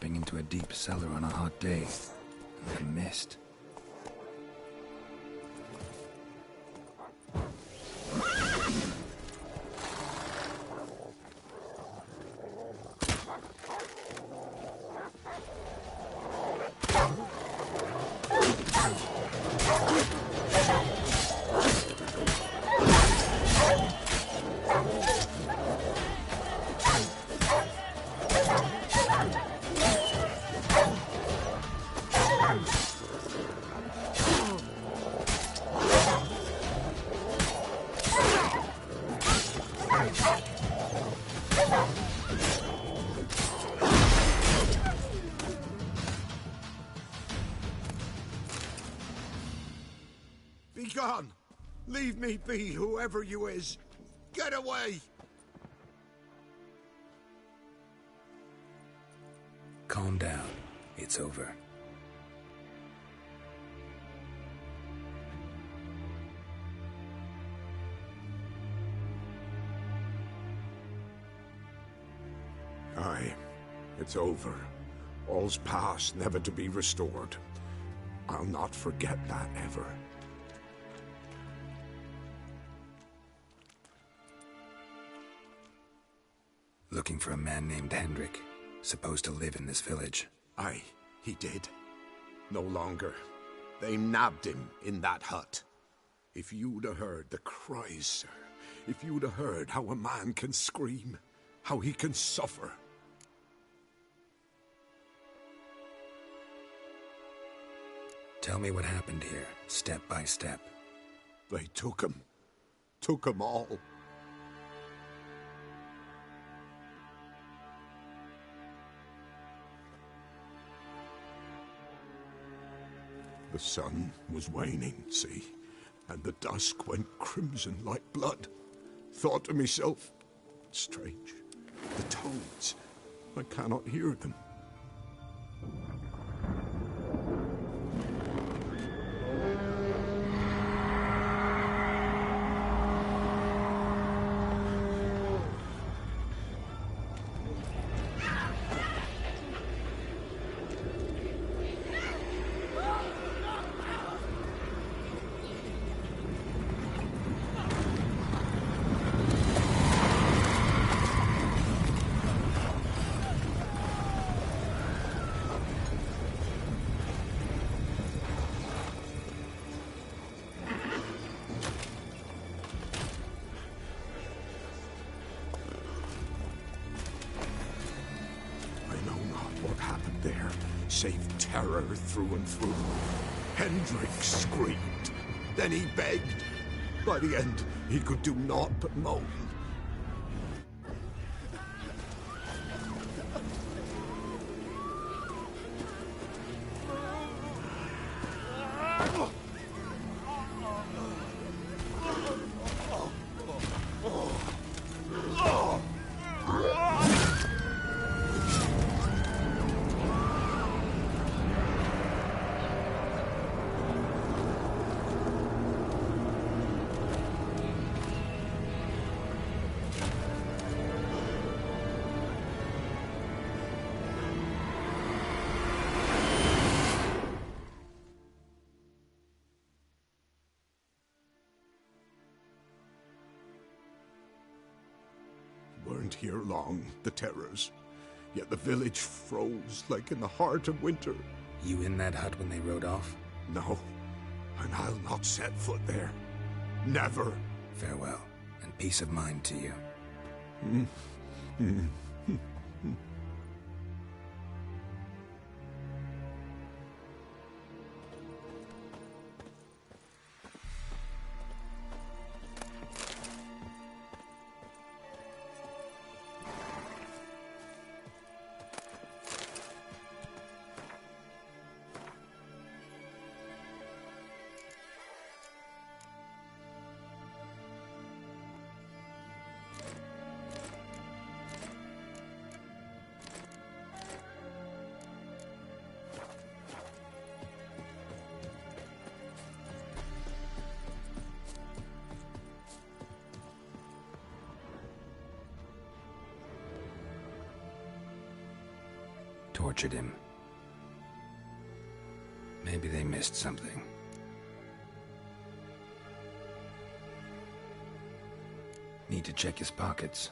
Into a deep cellar on a hot day. The mist. Be gone! Leave me be, whoever you is! Get away! Calm down. It's over. Aye, it's over. All's past, never to be restored. I'll not forget that ever. Looking for a man named Hendrik, supposed to live in this village. Aye, he did. No longer. They nabbed him in that hut. If you'd have heard the cries, sir, if you'd have heard how a man can scream, how he can suffer. Tell me what happened here, step by step. They took him. Took him all. The sun was waning, see, and the dusk went crimson like blood. Thought to myself, strange, the toads, I cannot hear them. Save terror through and through. Hendrik screamed. Then he begged. By the end, he could do naught but moan. Weren't here long, the terrors. Yet the village froze like in the heart of winter. You in that hut when they rode off? No, and I'll not set foot there. Never. Farewell, and peace of mind to you. Tortured him. Maybe they missed something. Need to check his pockets.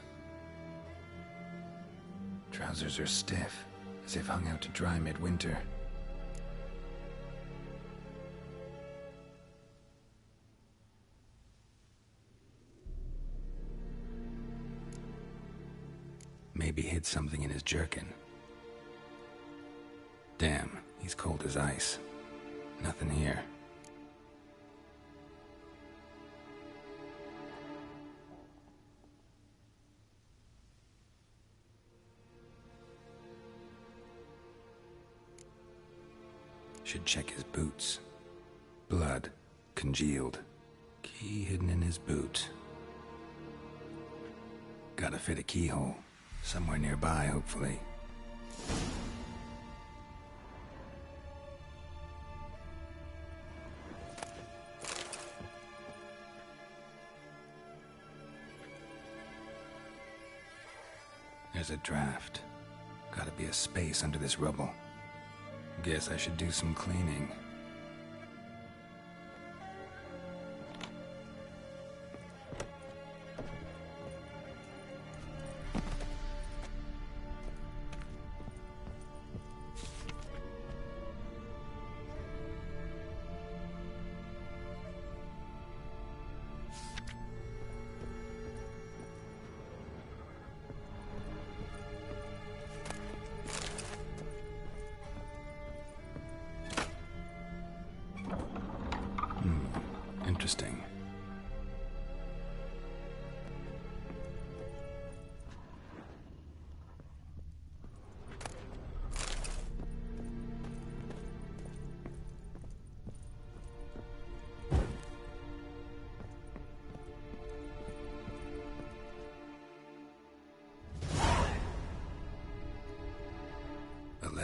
Trousers are stiff, as if hung out to dry midwinter. Maybe hid something in his jerkin. Damn, he's cold as ice. Nothing here. Should check his boots. Blood, congealed. Key hidden in his boot. Gotta fit a keyhole. Somewhere nearby, hopefully. There's a draft. Gotta be a space under this rubble. Guess I should do some cleaning.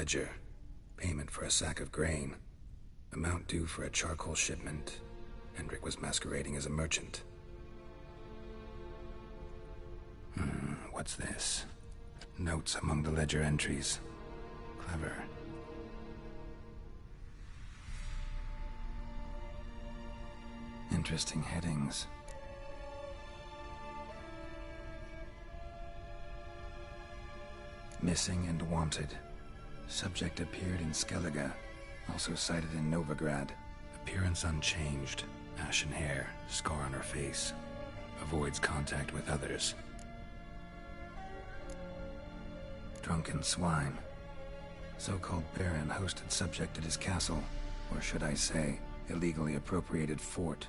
ledger. Payment for a sack of grain. Amount due for a charcoal shipment. Hendrik was masquerading as a merchant. What's this? Notes among the ledger entries. Clever. Interesting headings. Missing and wanted. Subject appeared in Skellige, also cited in Novigrad. Appearance unchanged. Ashen hair, scar on her face. Avoids contact with others. Drunken swine. So-called Baron hosted subject at his castle, or should I say, illegally appropriated fort.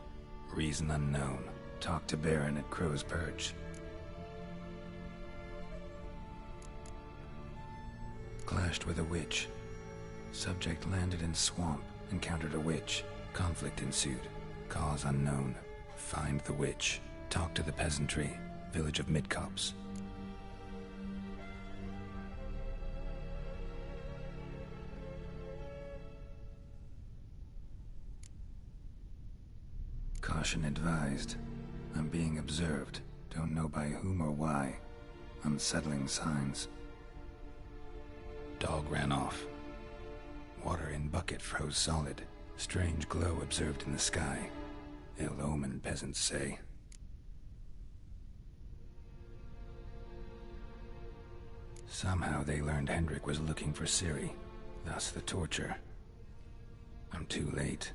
Reason unknown. Talked to Baron at Crow's Perch. Clashed with a witch. Subject landed in swamp, encountered a witch. Conflict ensued. Cause unknown. Find the witch. Talk to the peasantry. Village of Midcopse. Caution advised. I'm being observed. Don't know by whom or why. Unsettling signs. Dog ran off. Water in bucket froze solid. Strange glow observed in the sky. Ill omen, peasants say. Somehow they learned Hendrik was looking for Ciri. Thus the torture. I'm too late.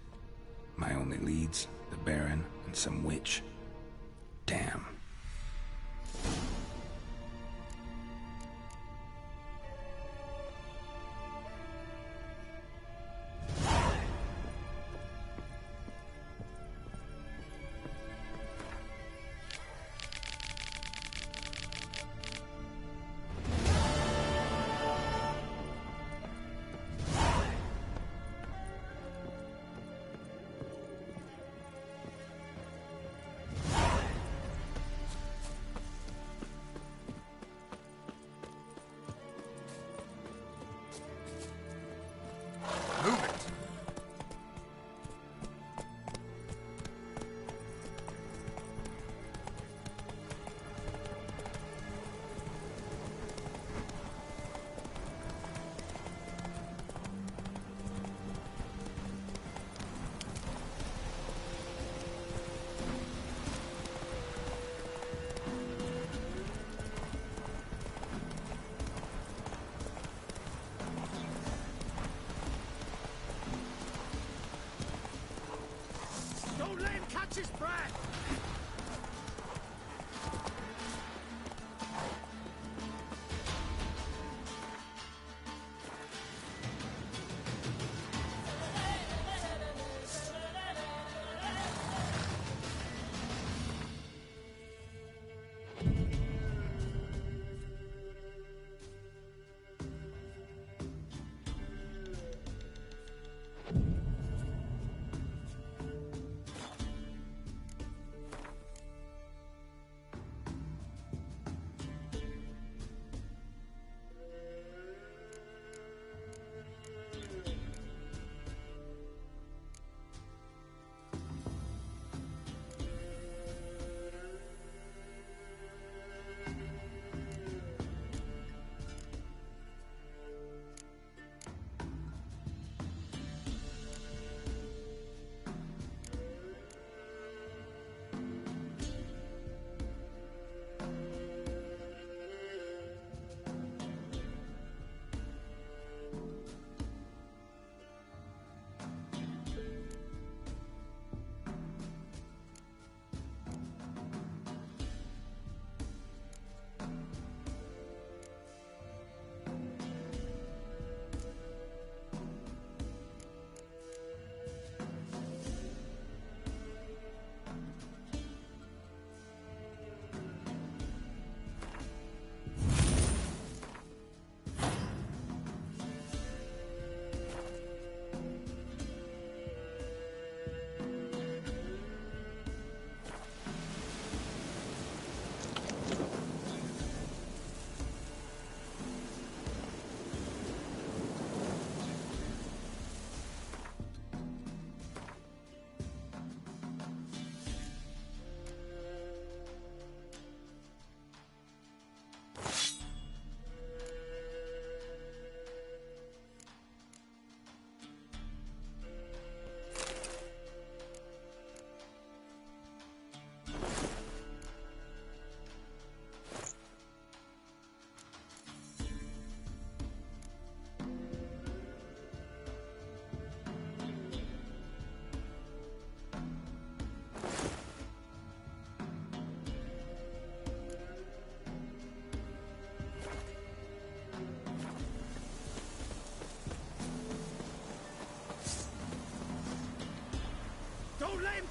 My only leads, the Baron and some witch. Damn.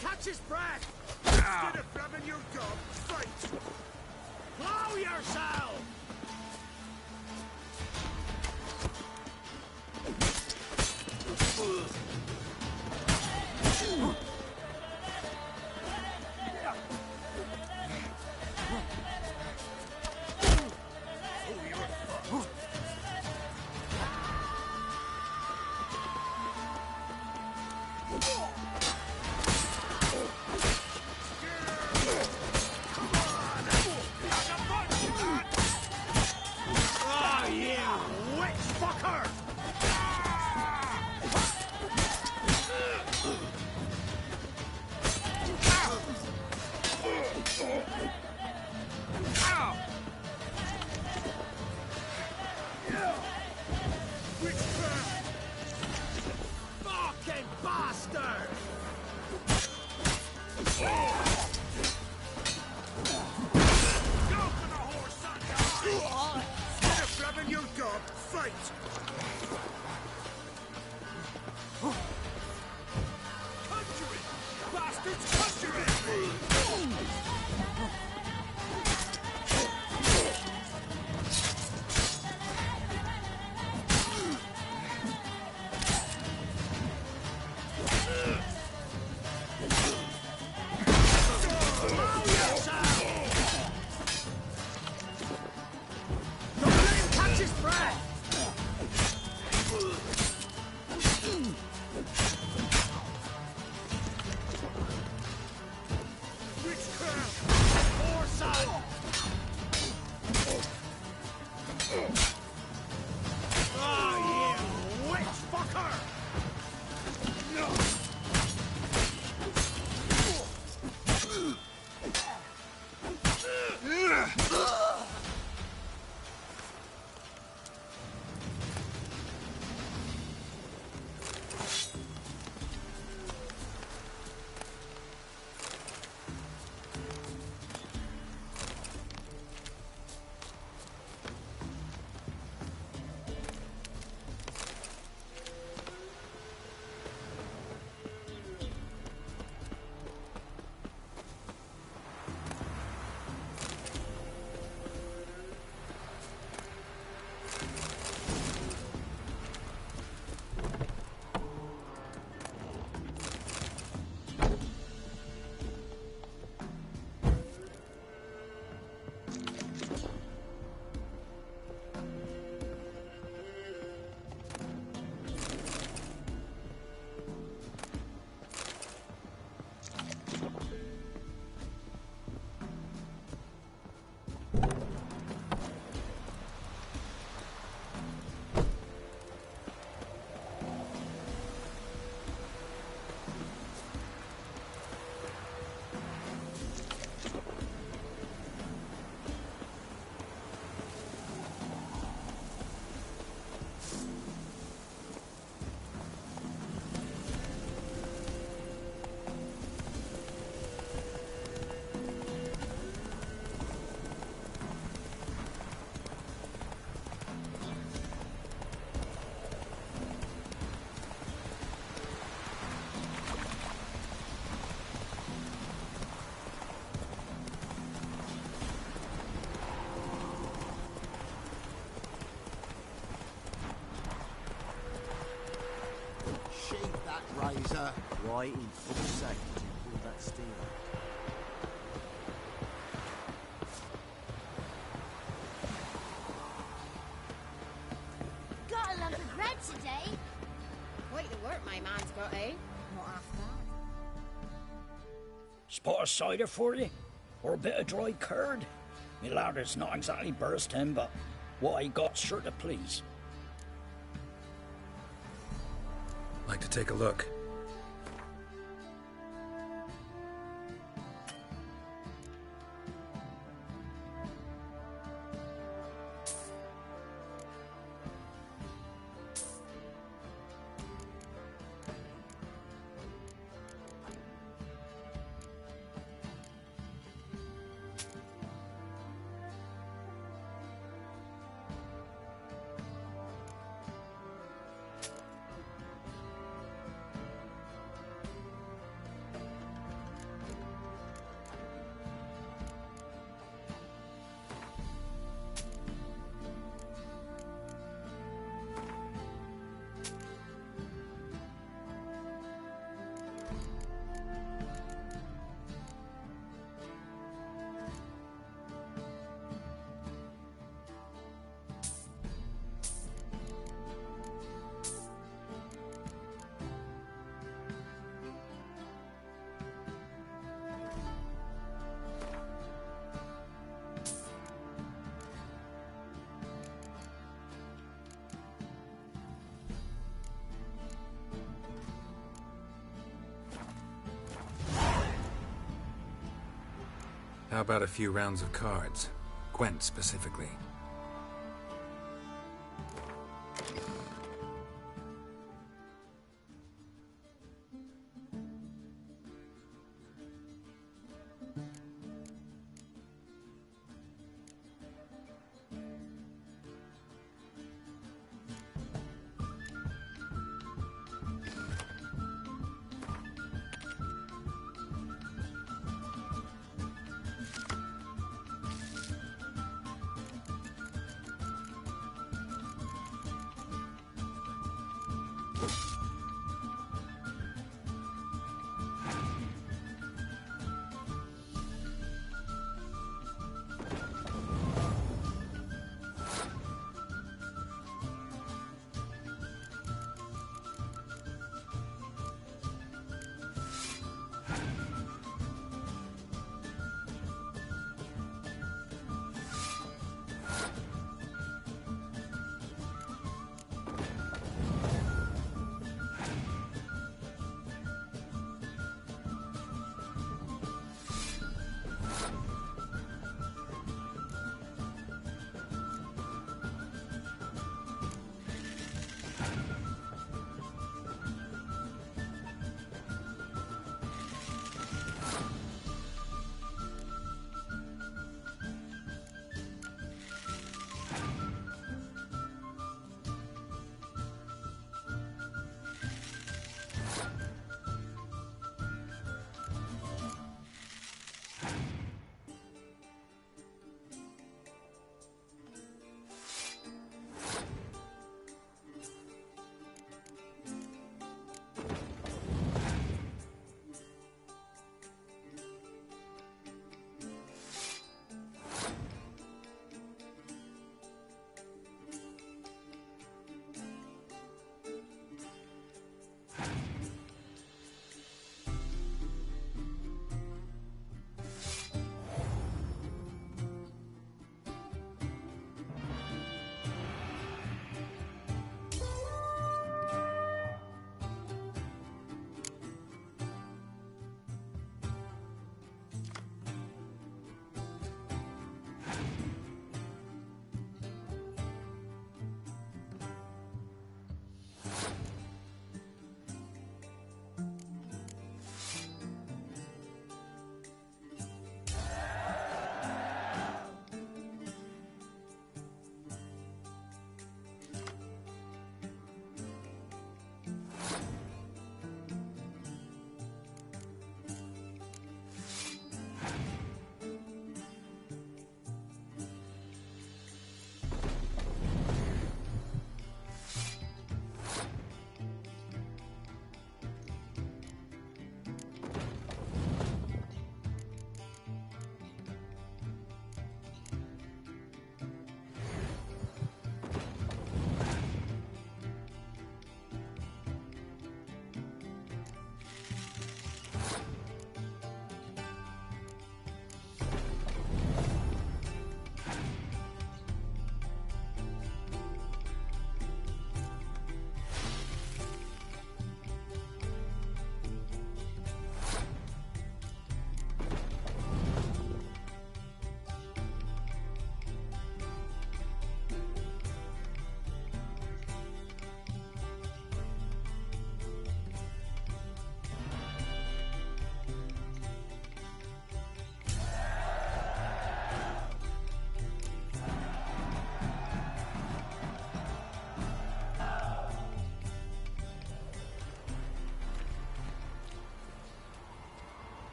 catch his breath! Instead of grabbing your gob, fight! Blow yourself! razor right in full sight to pull that steel. Got a lump of bread today. Quite the work my man's got, eh? Not half bad. Spot of cider for you? Or a bit of dry curd? Me ladder's not exactly bursting, but what I got's sure to please. Like to take a look. How about a few rounds of cards? Gwent specifically.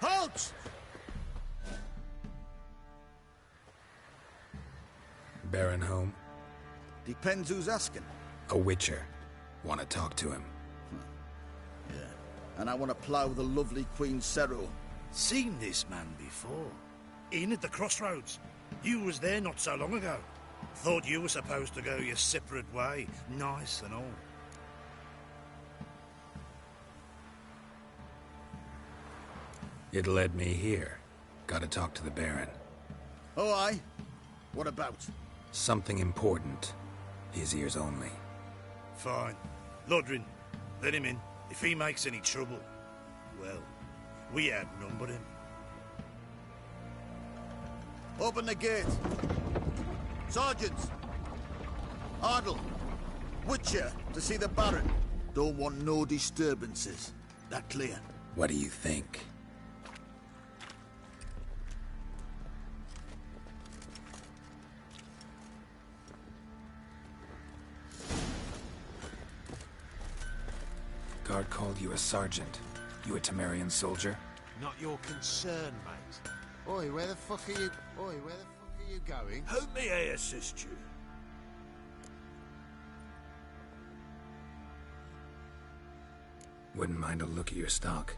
Halt! Baron home? Depends who's asking. A witcher. Want to talk to him. Yeah. And I want to plough the lovely Queen Cero. Seen this man before. In at the crossroads. You was there not so long ago. Thought you were supposed to go your separate way, nice and all. It led me here. Gotta talk to the Baron. Oh, aye? What about? Something important. His ears only. Fine. Lodrin, let him in. If he makes any trouble, well, we outnumber him. Open the gate. Sergeants! Ardle! Witcher, to see the Baron. Don't want no disturbances. That clear? What do you think? Guard called you a sergeant. You a Temerian soldier? Not your concern, mate. Oi, where the fuck are you? Oi, where the fuck are you going? How may I assist you? Wouldn't mind a look at your stock.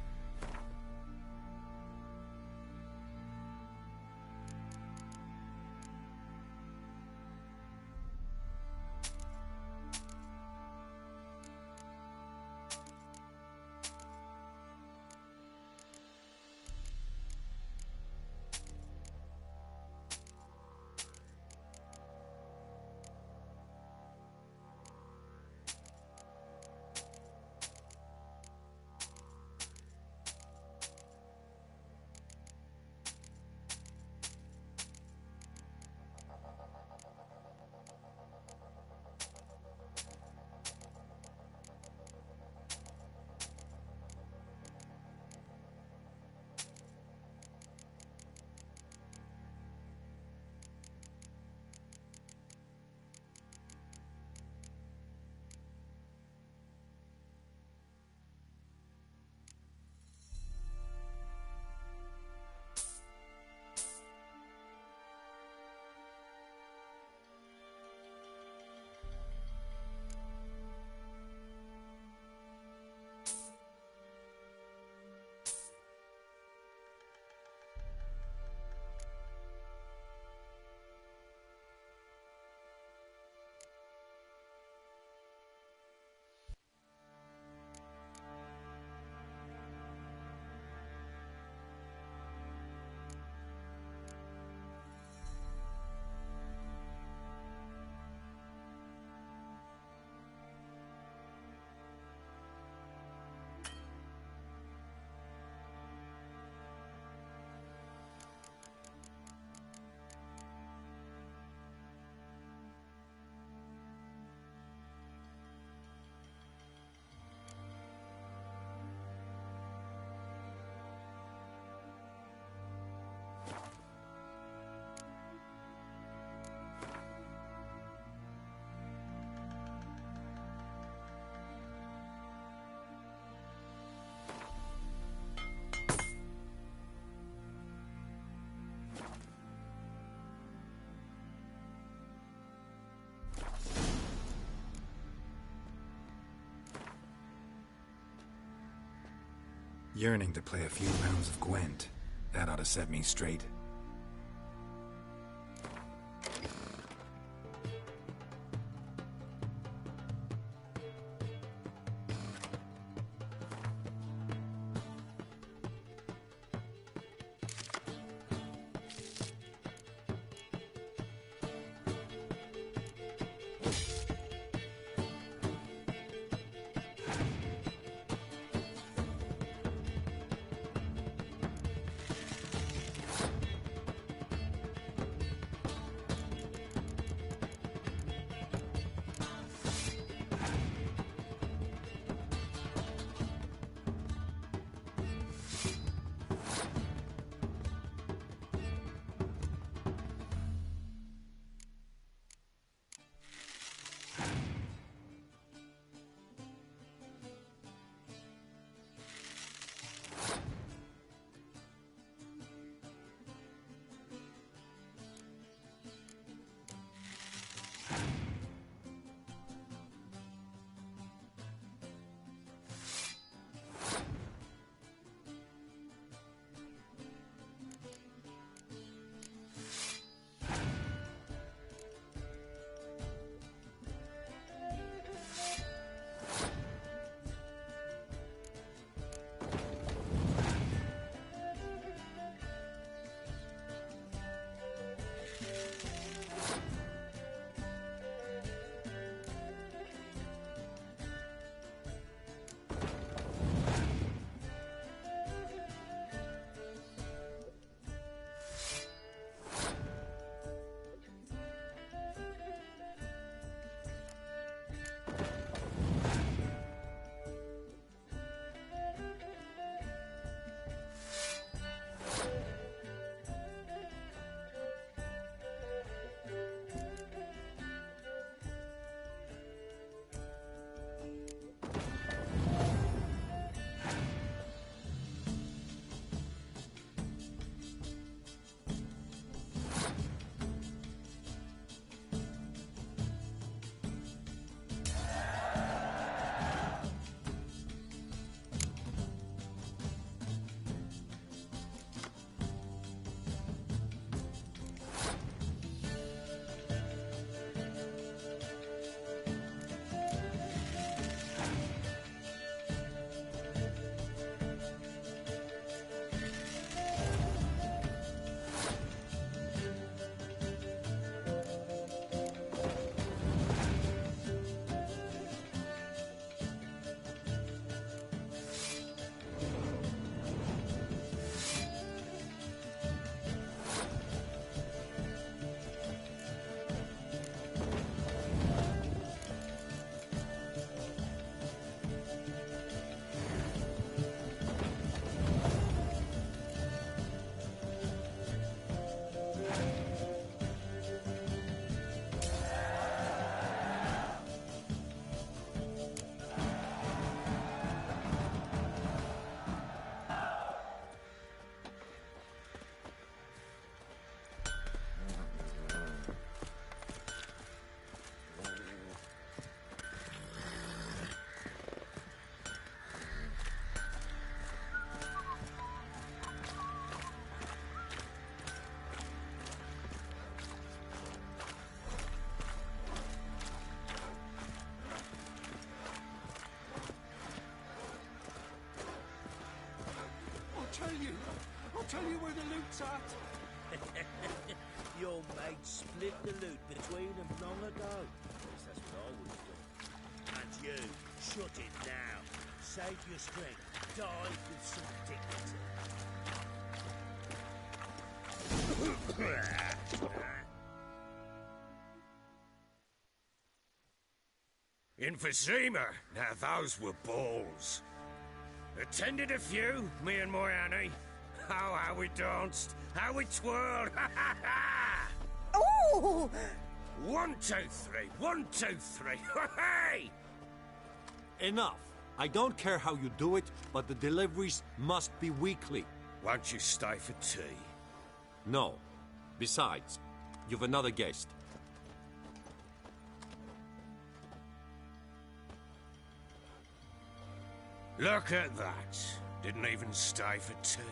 Yearning to play a few rounds of Gwent. That ought to set me straight. I'll tell you where the loot's at. Your mate split the loot between them long ago. At least that's what I would have done. And you, shut it now. Save your strength. Die with some dignity. Emphysema. Now those were balls. Attended a few, me and my Annie. Oh, how we danced, how we twirled. Ooh! 1, 2, 3. 1, 2, 3. Hey! Enough. I don't care how you do it, but the deliveries must be weekly. Won't you stay for tea? No. Besides, you've another guest. Look at that. Didn't even stay for tea.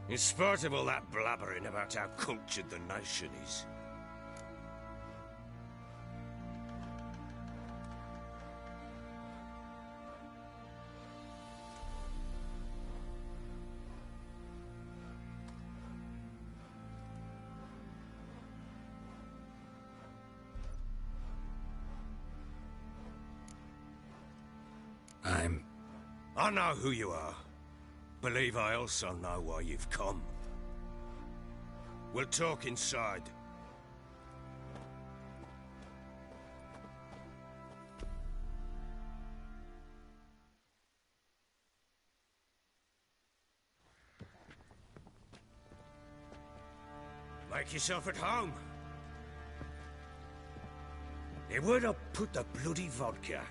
In spite of all that blabbering about how cultured the nation is. I know who you are. Believe I also know why you've come. We'll talk inside. Make yourself at home. Hey, where'd I put the bloody vodka?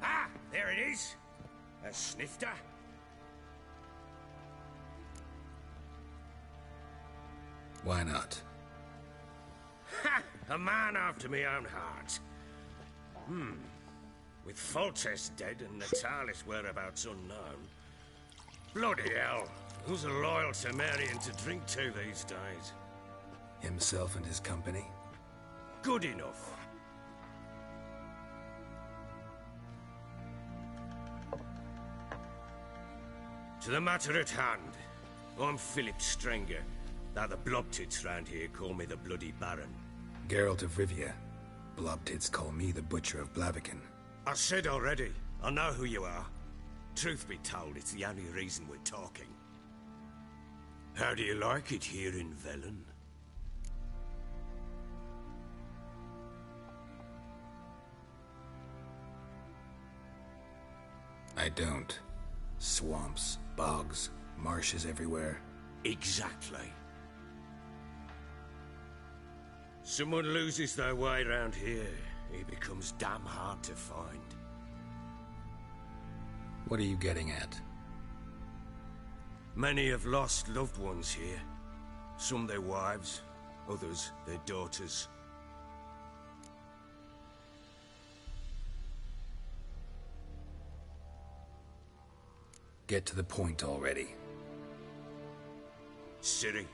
Ah, there it is. A snifter. Why not? Ha! A man after my own heart. With Foltest dead and Natalis whereabouts unknown. Bloody hell. Who's a loyal Temerian to drink to these days? Himself and his company? Good enough. To the matter at hand. I'm Philip Strenger. Now the Blobtits round here call me the Bloody Baron. Geralt of Rivia. Blobtits call me the Butcher of Blaviken. I said already, I know who you are. Truth be told, it's the only reason we're talking. How do you like it here in Velen? I don't. Swamps, bogs, marshes everywhere. Exactly. Someone loses their way around here, he becomes damn hard to find. What are you getting at? Many have lost loved ones here. Some their wives, others their daughters. Get to the point already. Ciri,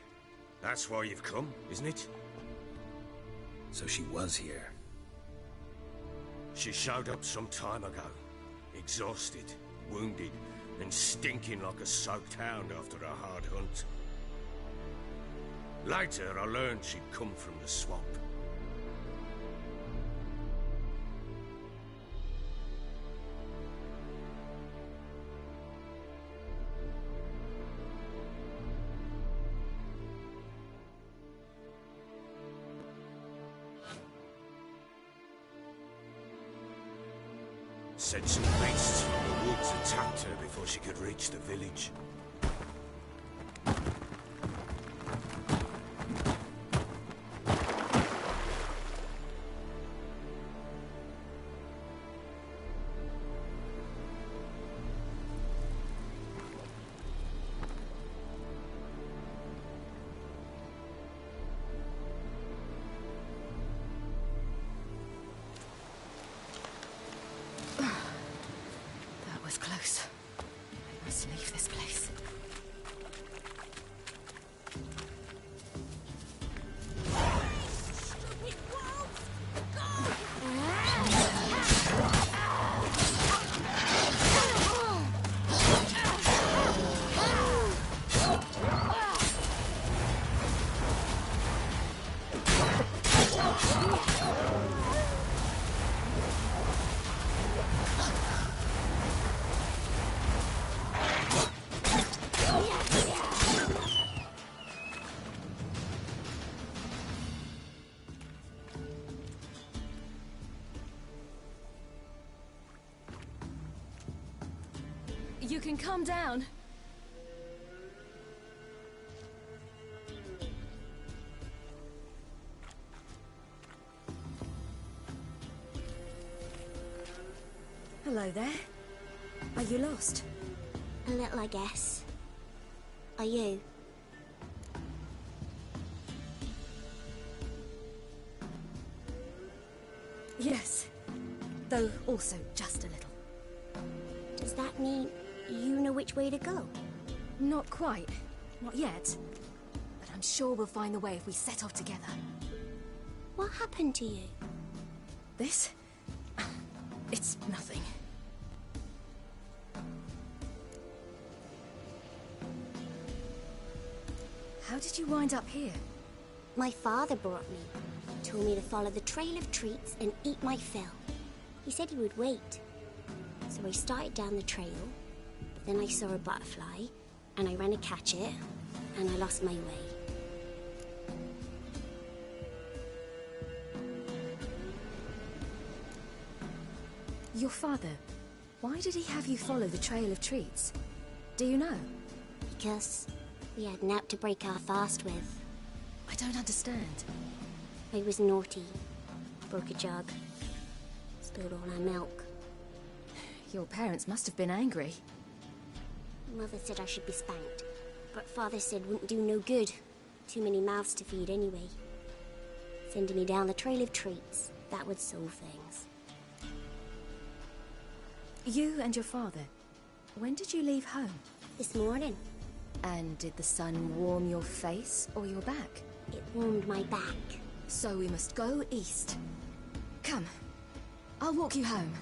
that's why you've come, isn't it? So she was here. She showed up some time ago. Exhausted, wounded, and stinking like a soaked hound after a hard hunt. Later, I learned she'd come from the swamp. Said some beasts from the woods attacked her before she could reach the village. Close. I must leave this place. Stupid wolves! can calm down. Hello there. Are you lost? A little, I guess. Are you? Yes. Though also just a little. Does that mean you know which way to go? Not quite. Not yet. But I'm sure we'll find the way if we set off together. What happened to you? This? It's nothing. How did you wind up here? My father brought me. Told me to follow the trail of treats and eat my fill. He said he would wait. So I started down the trail, but then I saw a butterfly, and I ran to catch it, and I lost my way. Your father, why did he have you follow the trail of treats? Do you know? Because we had naught to break our fast with. I don't understand. I was naughty. Broke a jug. Spilled all our milk. Your parents must have been angry. Mother said I should be spanked, but Father said wouldn't do no good. Too many mouths to feed anyway. Sending me down the trail of treats, that would solve things. You and your father, when did you leave home? This morning. And did the sun warm your face or your back? It warmed my back. So we must go east. Come, I'll walk you home.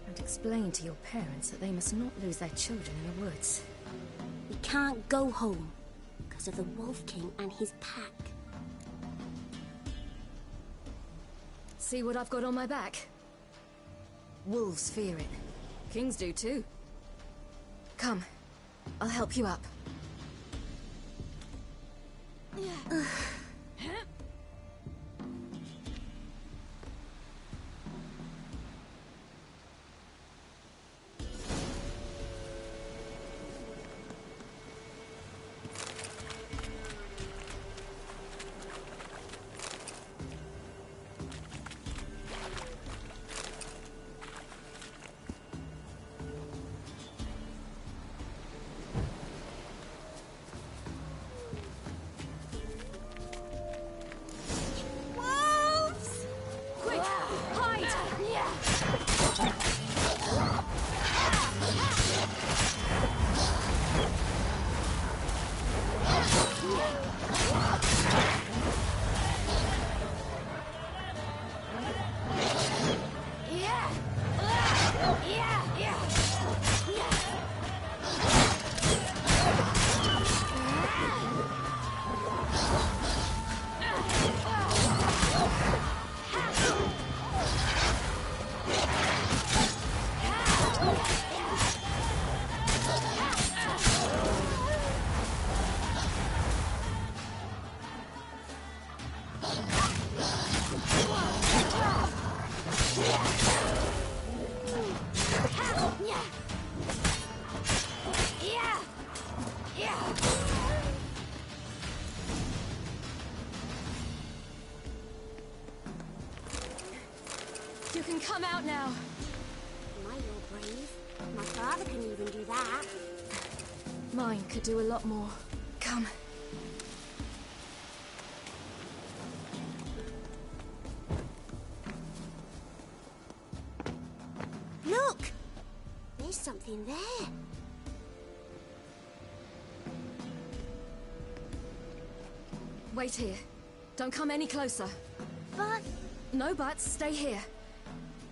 And explain to your parents that they must not lose their children in the woods. We can't go home because of the Wolf King and his pack. See what I've got on my back? Wolves fear it. Kings do too. Come, I'll help you up. You can come out now. My, you're brave. My father can even do that. Mine could do a lot more. Come. Look! There's something there. Wait here. Don't come any closer. But... No buts. Stay here.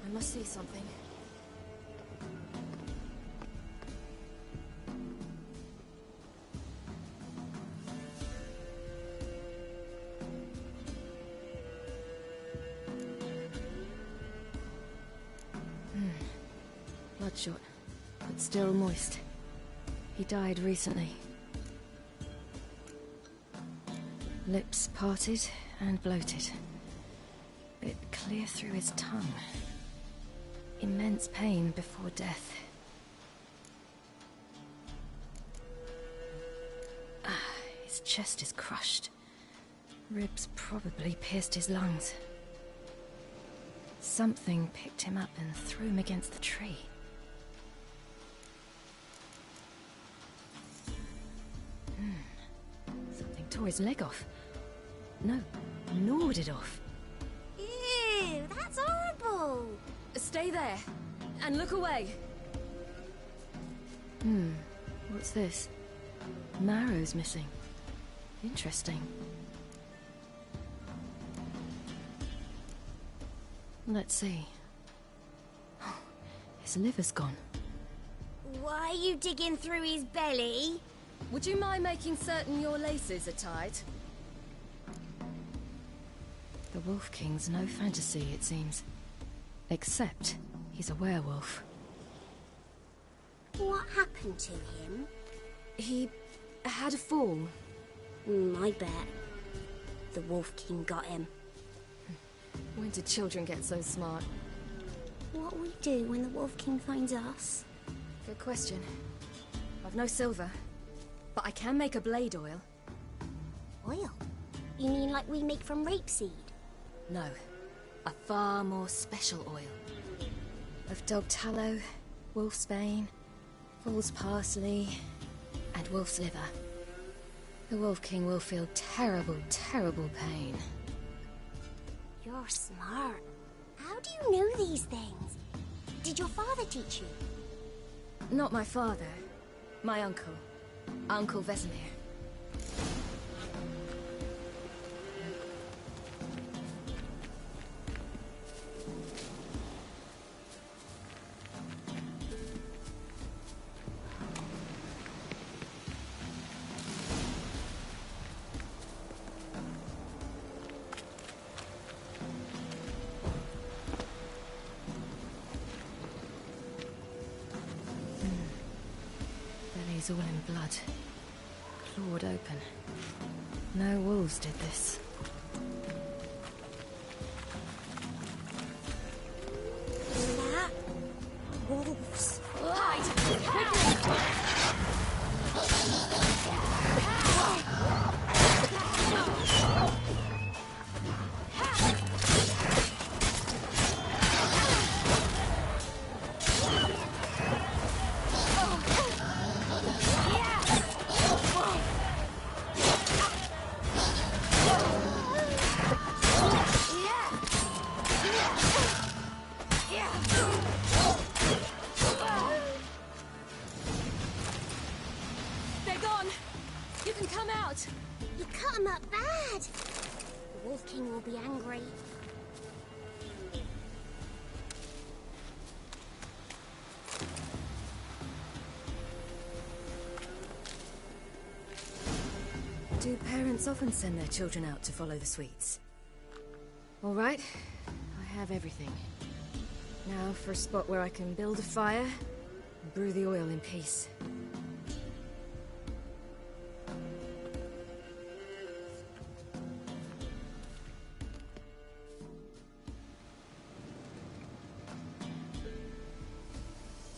I must see something. Bloodshot, but still moist. He died recently. Lips parted and bloated. Bit clear through his tongue. Immense pain before death. His chest is crushed. Ribs probably pierced his lungs. Something picked him up and threw him against the tree. Something tore his leg off. No, gnawed it off. Ew, that's horrible! Stay there, and look away. What's this? Marrow's missing. Interesting. Let's see. His liver's gone. Why are you digging through his belly? Would you mind making certain your laces are tied? The Wolf King's no fantasy, it seems. Except he's a werewolf. What happened to him? He had a fall. I bet. The Wolf King got him. When did children get so smart? What'll we do when the Wolf King finds us? Good question. I've no silver, but I can make a blade oil. Oil? You mean like we make from rapeseed? No, a far more special oil. Of dog tallow, wolf's bane, fool's parsley, and wolf's liver. The Wolf King will feel terrible, terrible pain. You're smart. How do you know these things? Did your father teach you? Not my father. My uncle. Uncle Vesemir. Belly's all in blood. Clawed open. No wolves did this. That? Wolves. They're gone! You can come out! You cut him up bad! The Wolf King will be angry. Do parents often send their children out to follow the sweets? All right, I have everything. Now for a spot where I can build a fire and brew the oil in peace.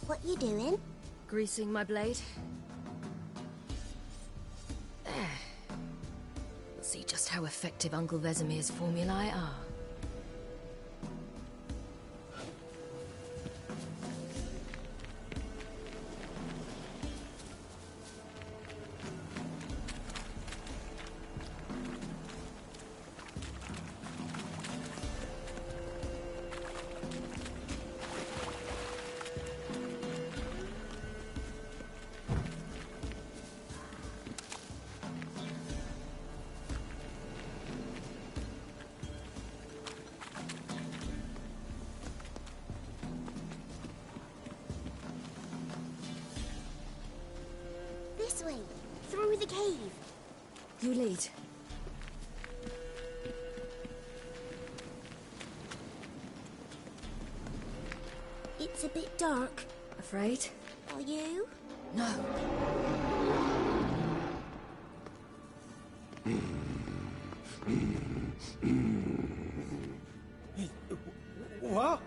What you doing? Greasing my blade. There. We'll see just how effective Uncle Vesemir's formulae are. This way, through the cave. You lead. It's a bit dark. Afraid? Are you? No. What?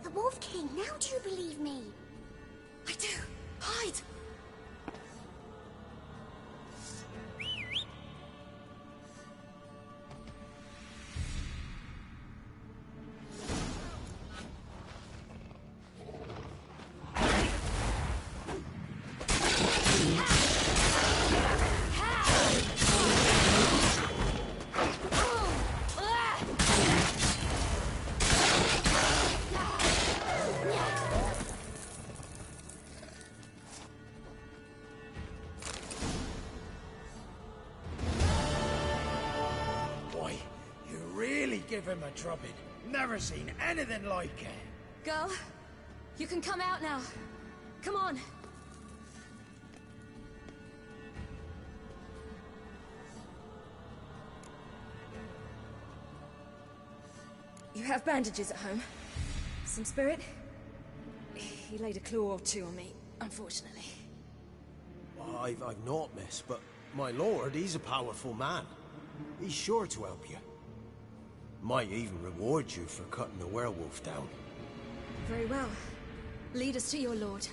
The Wolf King, now do you believe me? I do. Hide! give him a drubbing. Never seen anything like it. Girl, you can come out now. Come on. You have bandages at home? Some spirit? He laid a claw or two on me, unfortunately. I've not, miss, but my lord, he's a powerful man. He's sure to help you. Might even reward you for cutting the werewolf down. Very well. Lead us to your lord.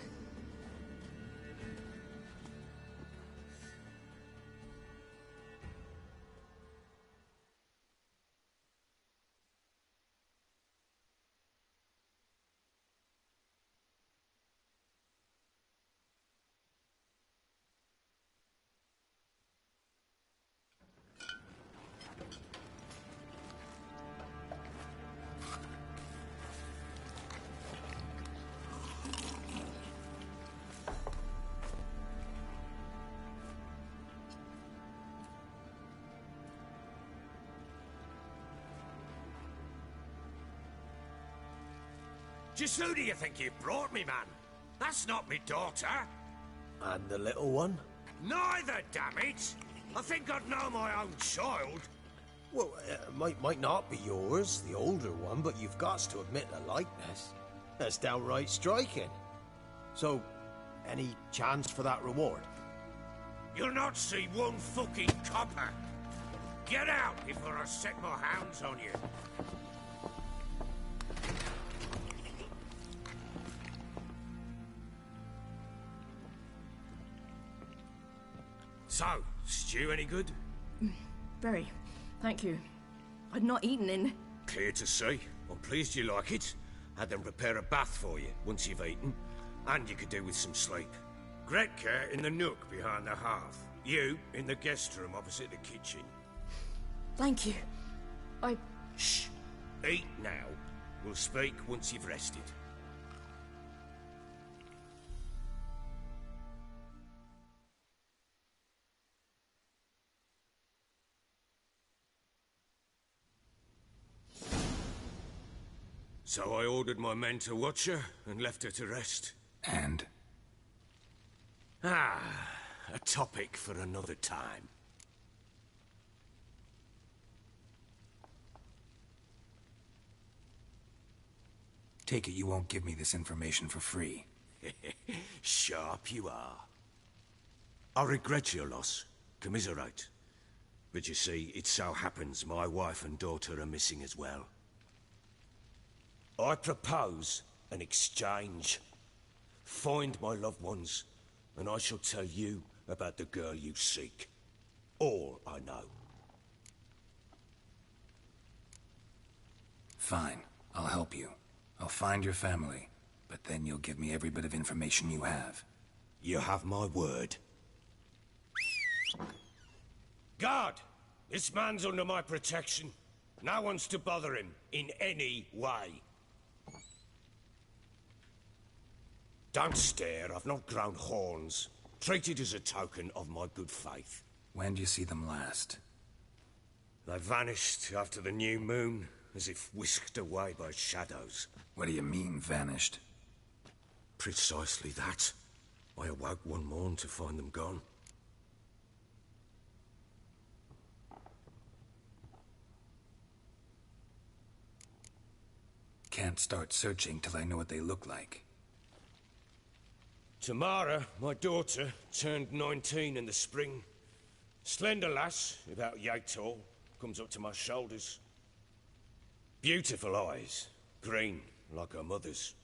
Just who do you think you brought me, man? That's not me daughter. And the little one? Neither, damn it! I think I'd know my own child. Well, might not be yours, the older one, but you've got to admit the likeness. That's downright striking. So, any chance for that reward? You'll not see one fucking copper. Get out before I set my hounds on you. So, stew any good? Very. Thank you. I'd not eaten in... Clear to see. I'm pleased you like it. Had them prepare a bath for you once you've eaten. And you could do with some sleep. Gretka in the nook behind the hearth. You in the guest room opposite the kitchen. Thank you. Shh. Eat now. We'll speak once you've rested. So I ordered my men to watch her and left her to rest. And? A topic for another time. Take it you won't give me this information for free. Sharp you are. I regret your loss. Commiserate. But you see, it so happens my wife and daughter are missing as well. I propose an exchange. Find my loved ones, and I shall tell you about the girl you seek. All I know. Fine. I'll help you. I'll find your family, but then you'll give me every bit of information you have. You have my word. Guard! This man's under my protection. No one's to bother him in any way. Don't stare, I've not grown horns. Treat it as a token of my good faith. When do you see them last? They vanished after the new moon, as if whisked away by shadows. What do you mean, vanished? Precisely that. I awoke one morn to find them gone. Can't start searching till I know what they look like. Tamara, my daughter, turned 19 in the spring. Slender lass, about yay tall, comes up to my shoulders. Beautiful eyes, green like her mother's.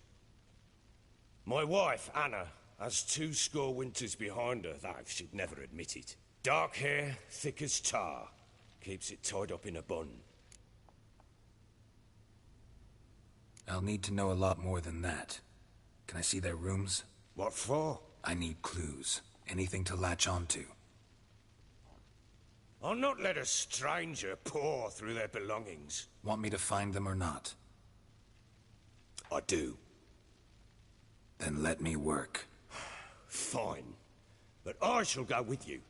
My wife, Anna, has 20 winters behind her, though she'd never admit it. Dark hair, thick as tar, keeps it tied up in a bun. I'll need to know a lot more than that. Can I see their rooms? What for? I need clues. Anything to latch onto. I'll not let a stranger pore through their belongings. Want me to find them or not? I do. Then let me work. Fine. But I shall go with you.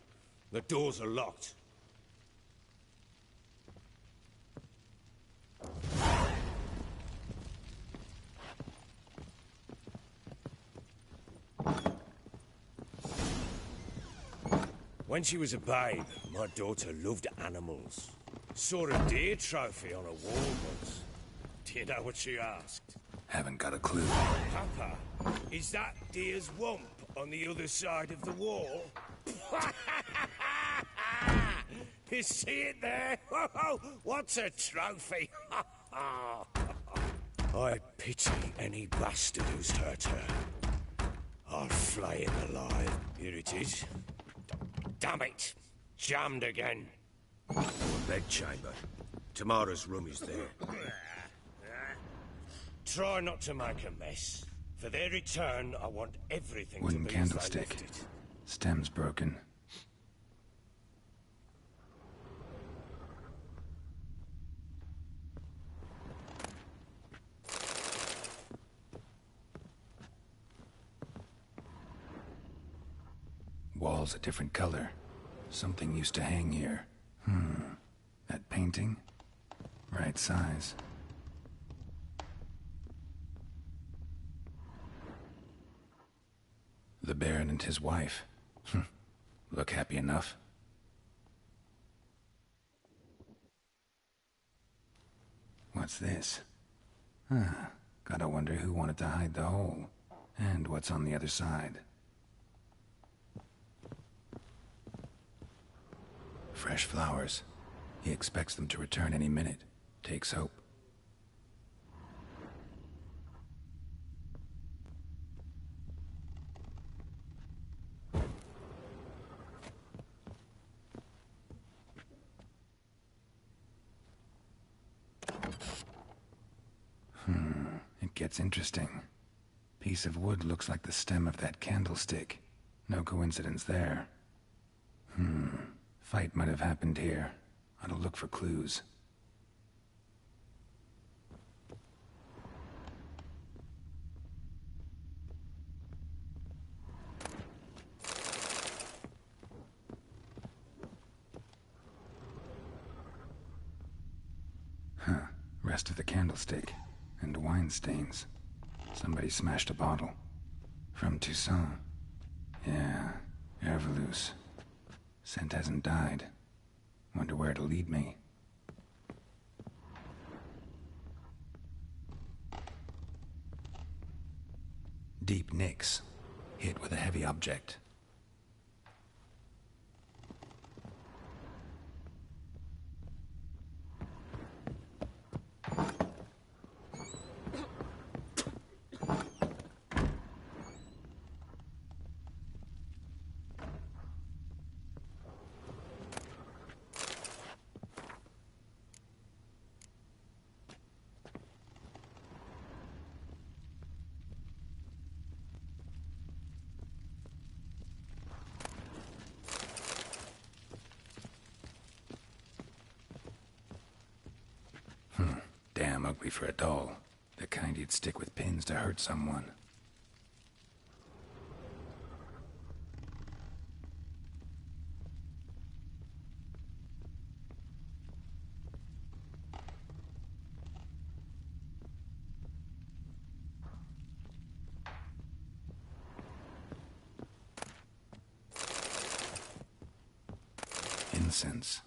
The doors are locked. When she was a babe, my daughter loved animals. Saw a deer trophy on a wall once. Do you know what she asked? Haven't got a clue. Papa, is that deer's wump on the other side of the wall? You see it there? What's a trophy? I pity any bastard who's hurt her. I'll flay him alive. Here it is. Damn it! Jammed again. Our bedchamber. Tamara's room is there. Try not to make a mess. For their return, I want everything Wooden to be candlestick. as they left it. Stem's broken. Wall's a different color. Something used to hang here. That painting? Right size. The Baron and his wife. Look happy enough. What's this? Gotta wonder who wanted to hide the hole. And what's on the other side. Fresh flowers. He expects them to return any minute. Takes hope. It gets interesting. Piece of wood looks like the stem of that candlestick. No coincidence there. Fight might have happened here. Ought to look for clues. Rest of the candlestick. And wine stains. Somebody smashed a bottle. From Toussaint. Yeah, Herveloos. Scent hasn't died. Wonder where it'll lead me. Deep nicks. Hit with a heavy object. Damn ugly for a doll. The kind you'd stick with pins to hurt someone. Incense.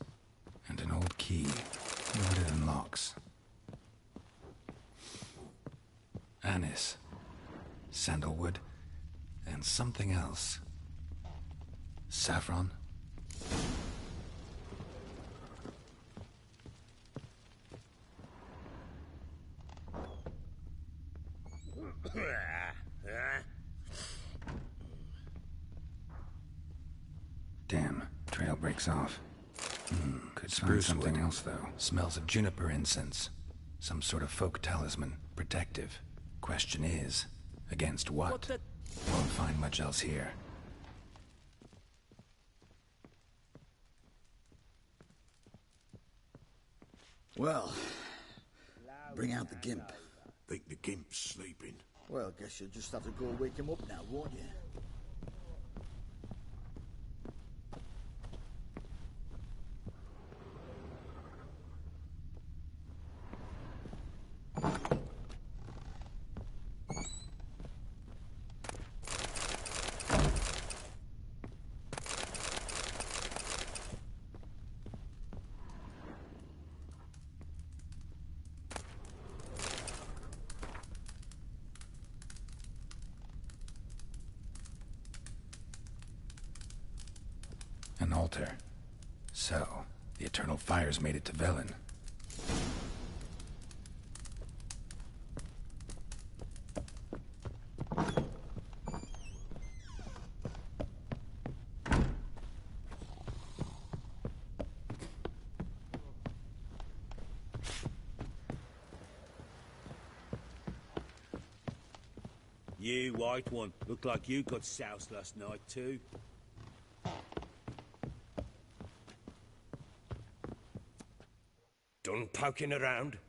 And an old key. Loaded in locks. Anise, sandalwood, and something else. Saffron? Damn, trail breaks off. Could find something else, though. Smells of juniper incense. Some sort of folk talisman. Protective. Question is, against what? Won't find much else here. Well, bring out the gimp. Think the gimp's sleeping. Well, guess you'll just have to go wake him up now, won't you? an altar. So, the eternal fires made it to Velen. You, white one, looked like you got soused last night too. Done poking around?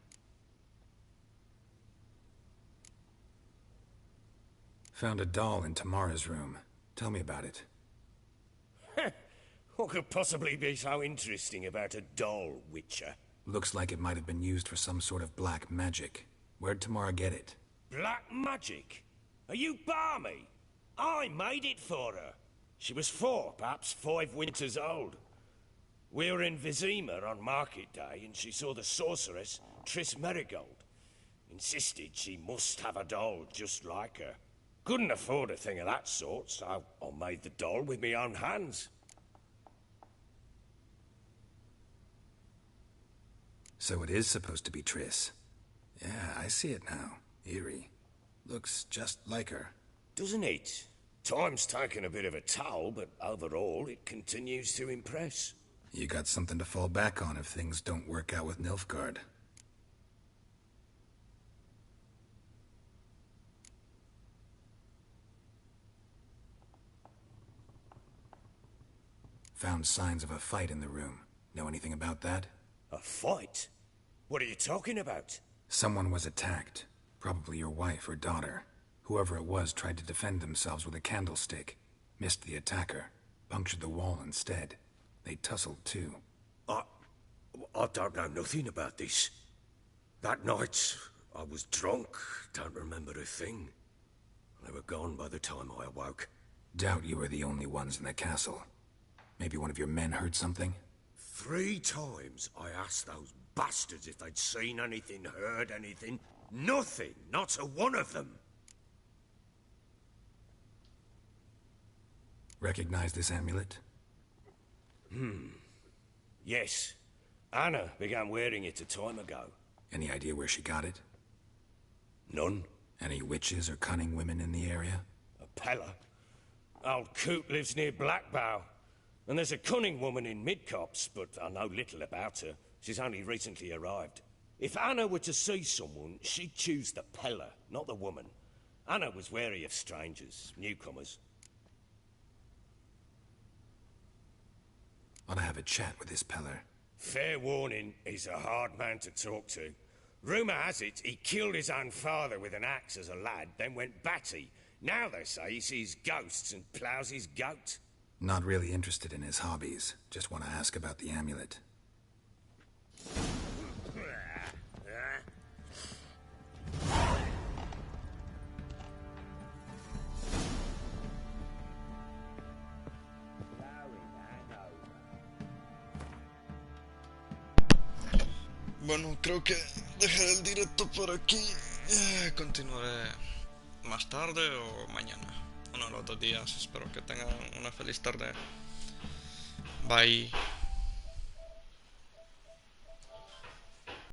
Found a doll in Tamara's room. Tell me about it. What could possibly be so interesting about a doll, Witcher? Looks like it might have been used for some sort of black magic. Where'd Tamara get it? Black magic? Are you balmy? I made it for her. She was 4, perhaps 5 winters old. We were in Vizima on market day, and she saw the sorceress, Triss Merigold. Insisted she must have a doll just like her. Couldn't afford a thing of that sort, so I made the doll with my own hands. So it is supposed to be Triss. Yeah, I see it now. Eerie. Looks just like her. Doesn't it? Time's taken a bit of a toll, but overall it continues to impress. You got something to fall back on if things don't work out with Nilfgaard. Found signs of a fight in the room. Know anything about that? A fight? What are you talking about? Someone was attacked. Probably your wife or daughter. Whoever it was tried to defend themselves with a candlestick. Missed the attacker. Punctured the wall instead. They tussled too. I don't know nothing about this. That night, I was drunk. Don't remember a thing. They were gone by the time I awoke. Doubt you were the only ones in the castle. Maybe one of your men heard something? 3 times I asked those bastards if they'd seen anything, heard anything. Nothing, not a one of them. Recognize this amulet? Yes. Anna began wearing it a time ago. Any idea where she got it? None. Any witches or cunning women in the area? A Pella. Old Coot lives near Blackbow. And there's a cunning woman in Midcopse, but I know little about her. She's only recently arrived. If Anna were to see someone, she'd choose the Pella, not the woman. Anna was wary of strangers, newcomers. Ought to have a chat with this Peller. Fair warning, he's a hard man to talk to. Rumour has it he killed his own father with an axe as a lad, then went batty. Now they say he sees ghosts and ploughs his goat. Not really interested in his hobbies. Just want to ask about the amulet. Bueno, creo que dejaré el directo por aquí. Continuaré más tarde o mañana. Uno de los 2 días. Espero que tengan una feliz tarde. Bye.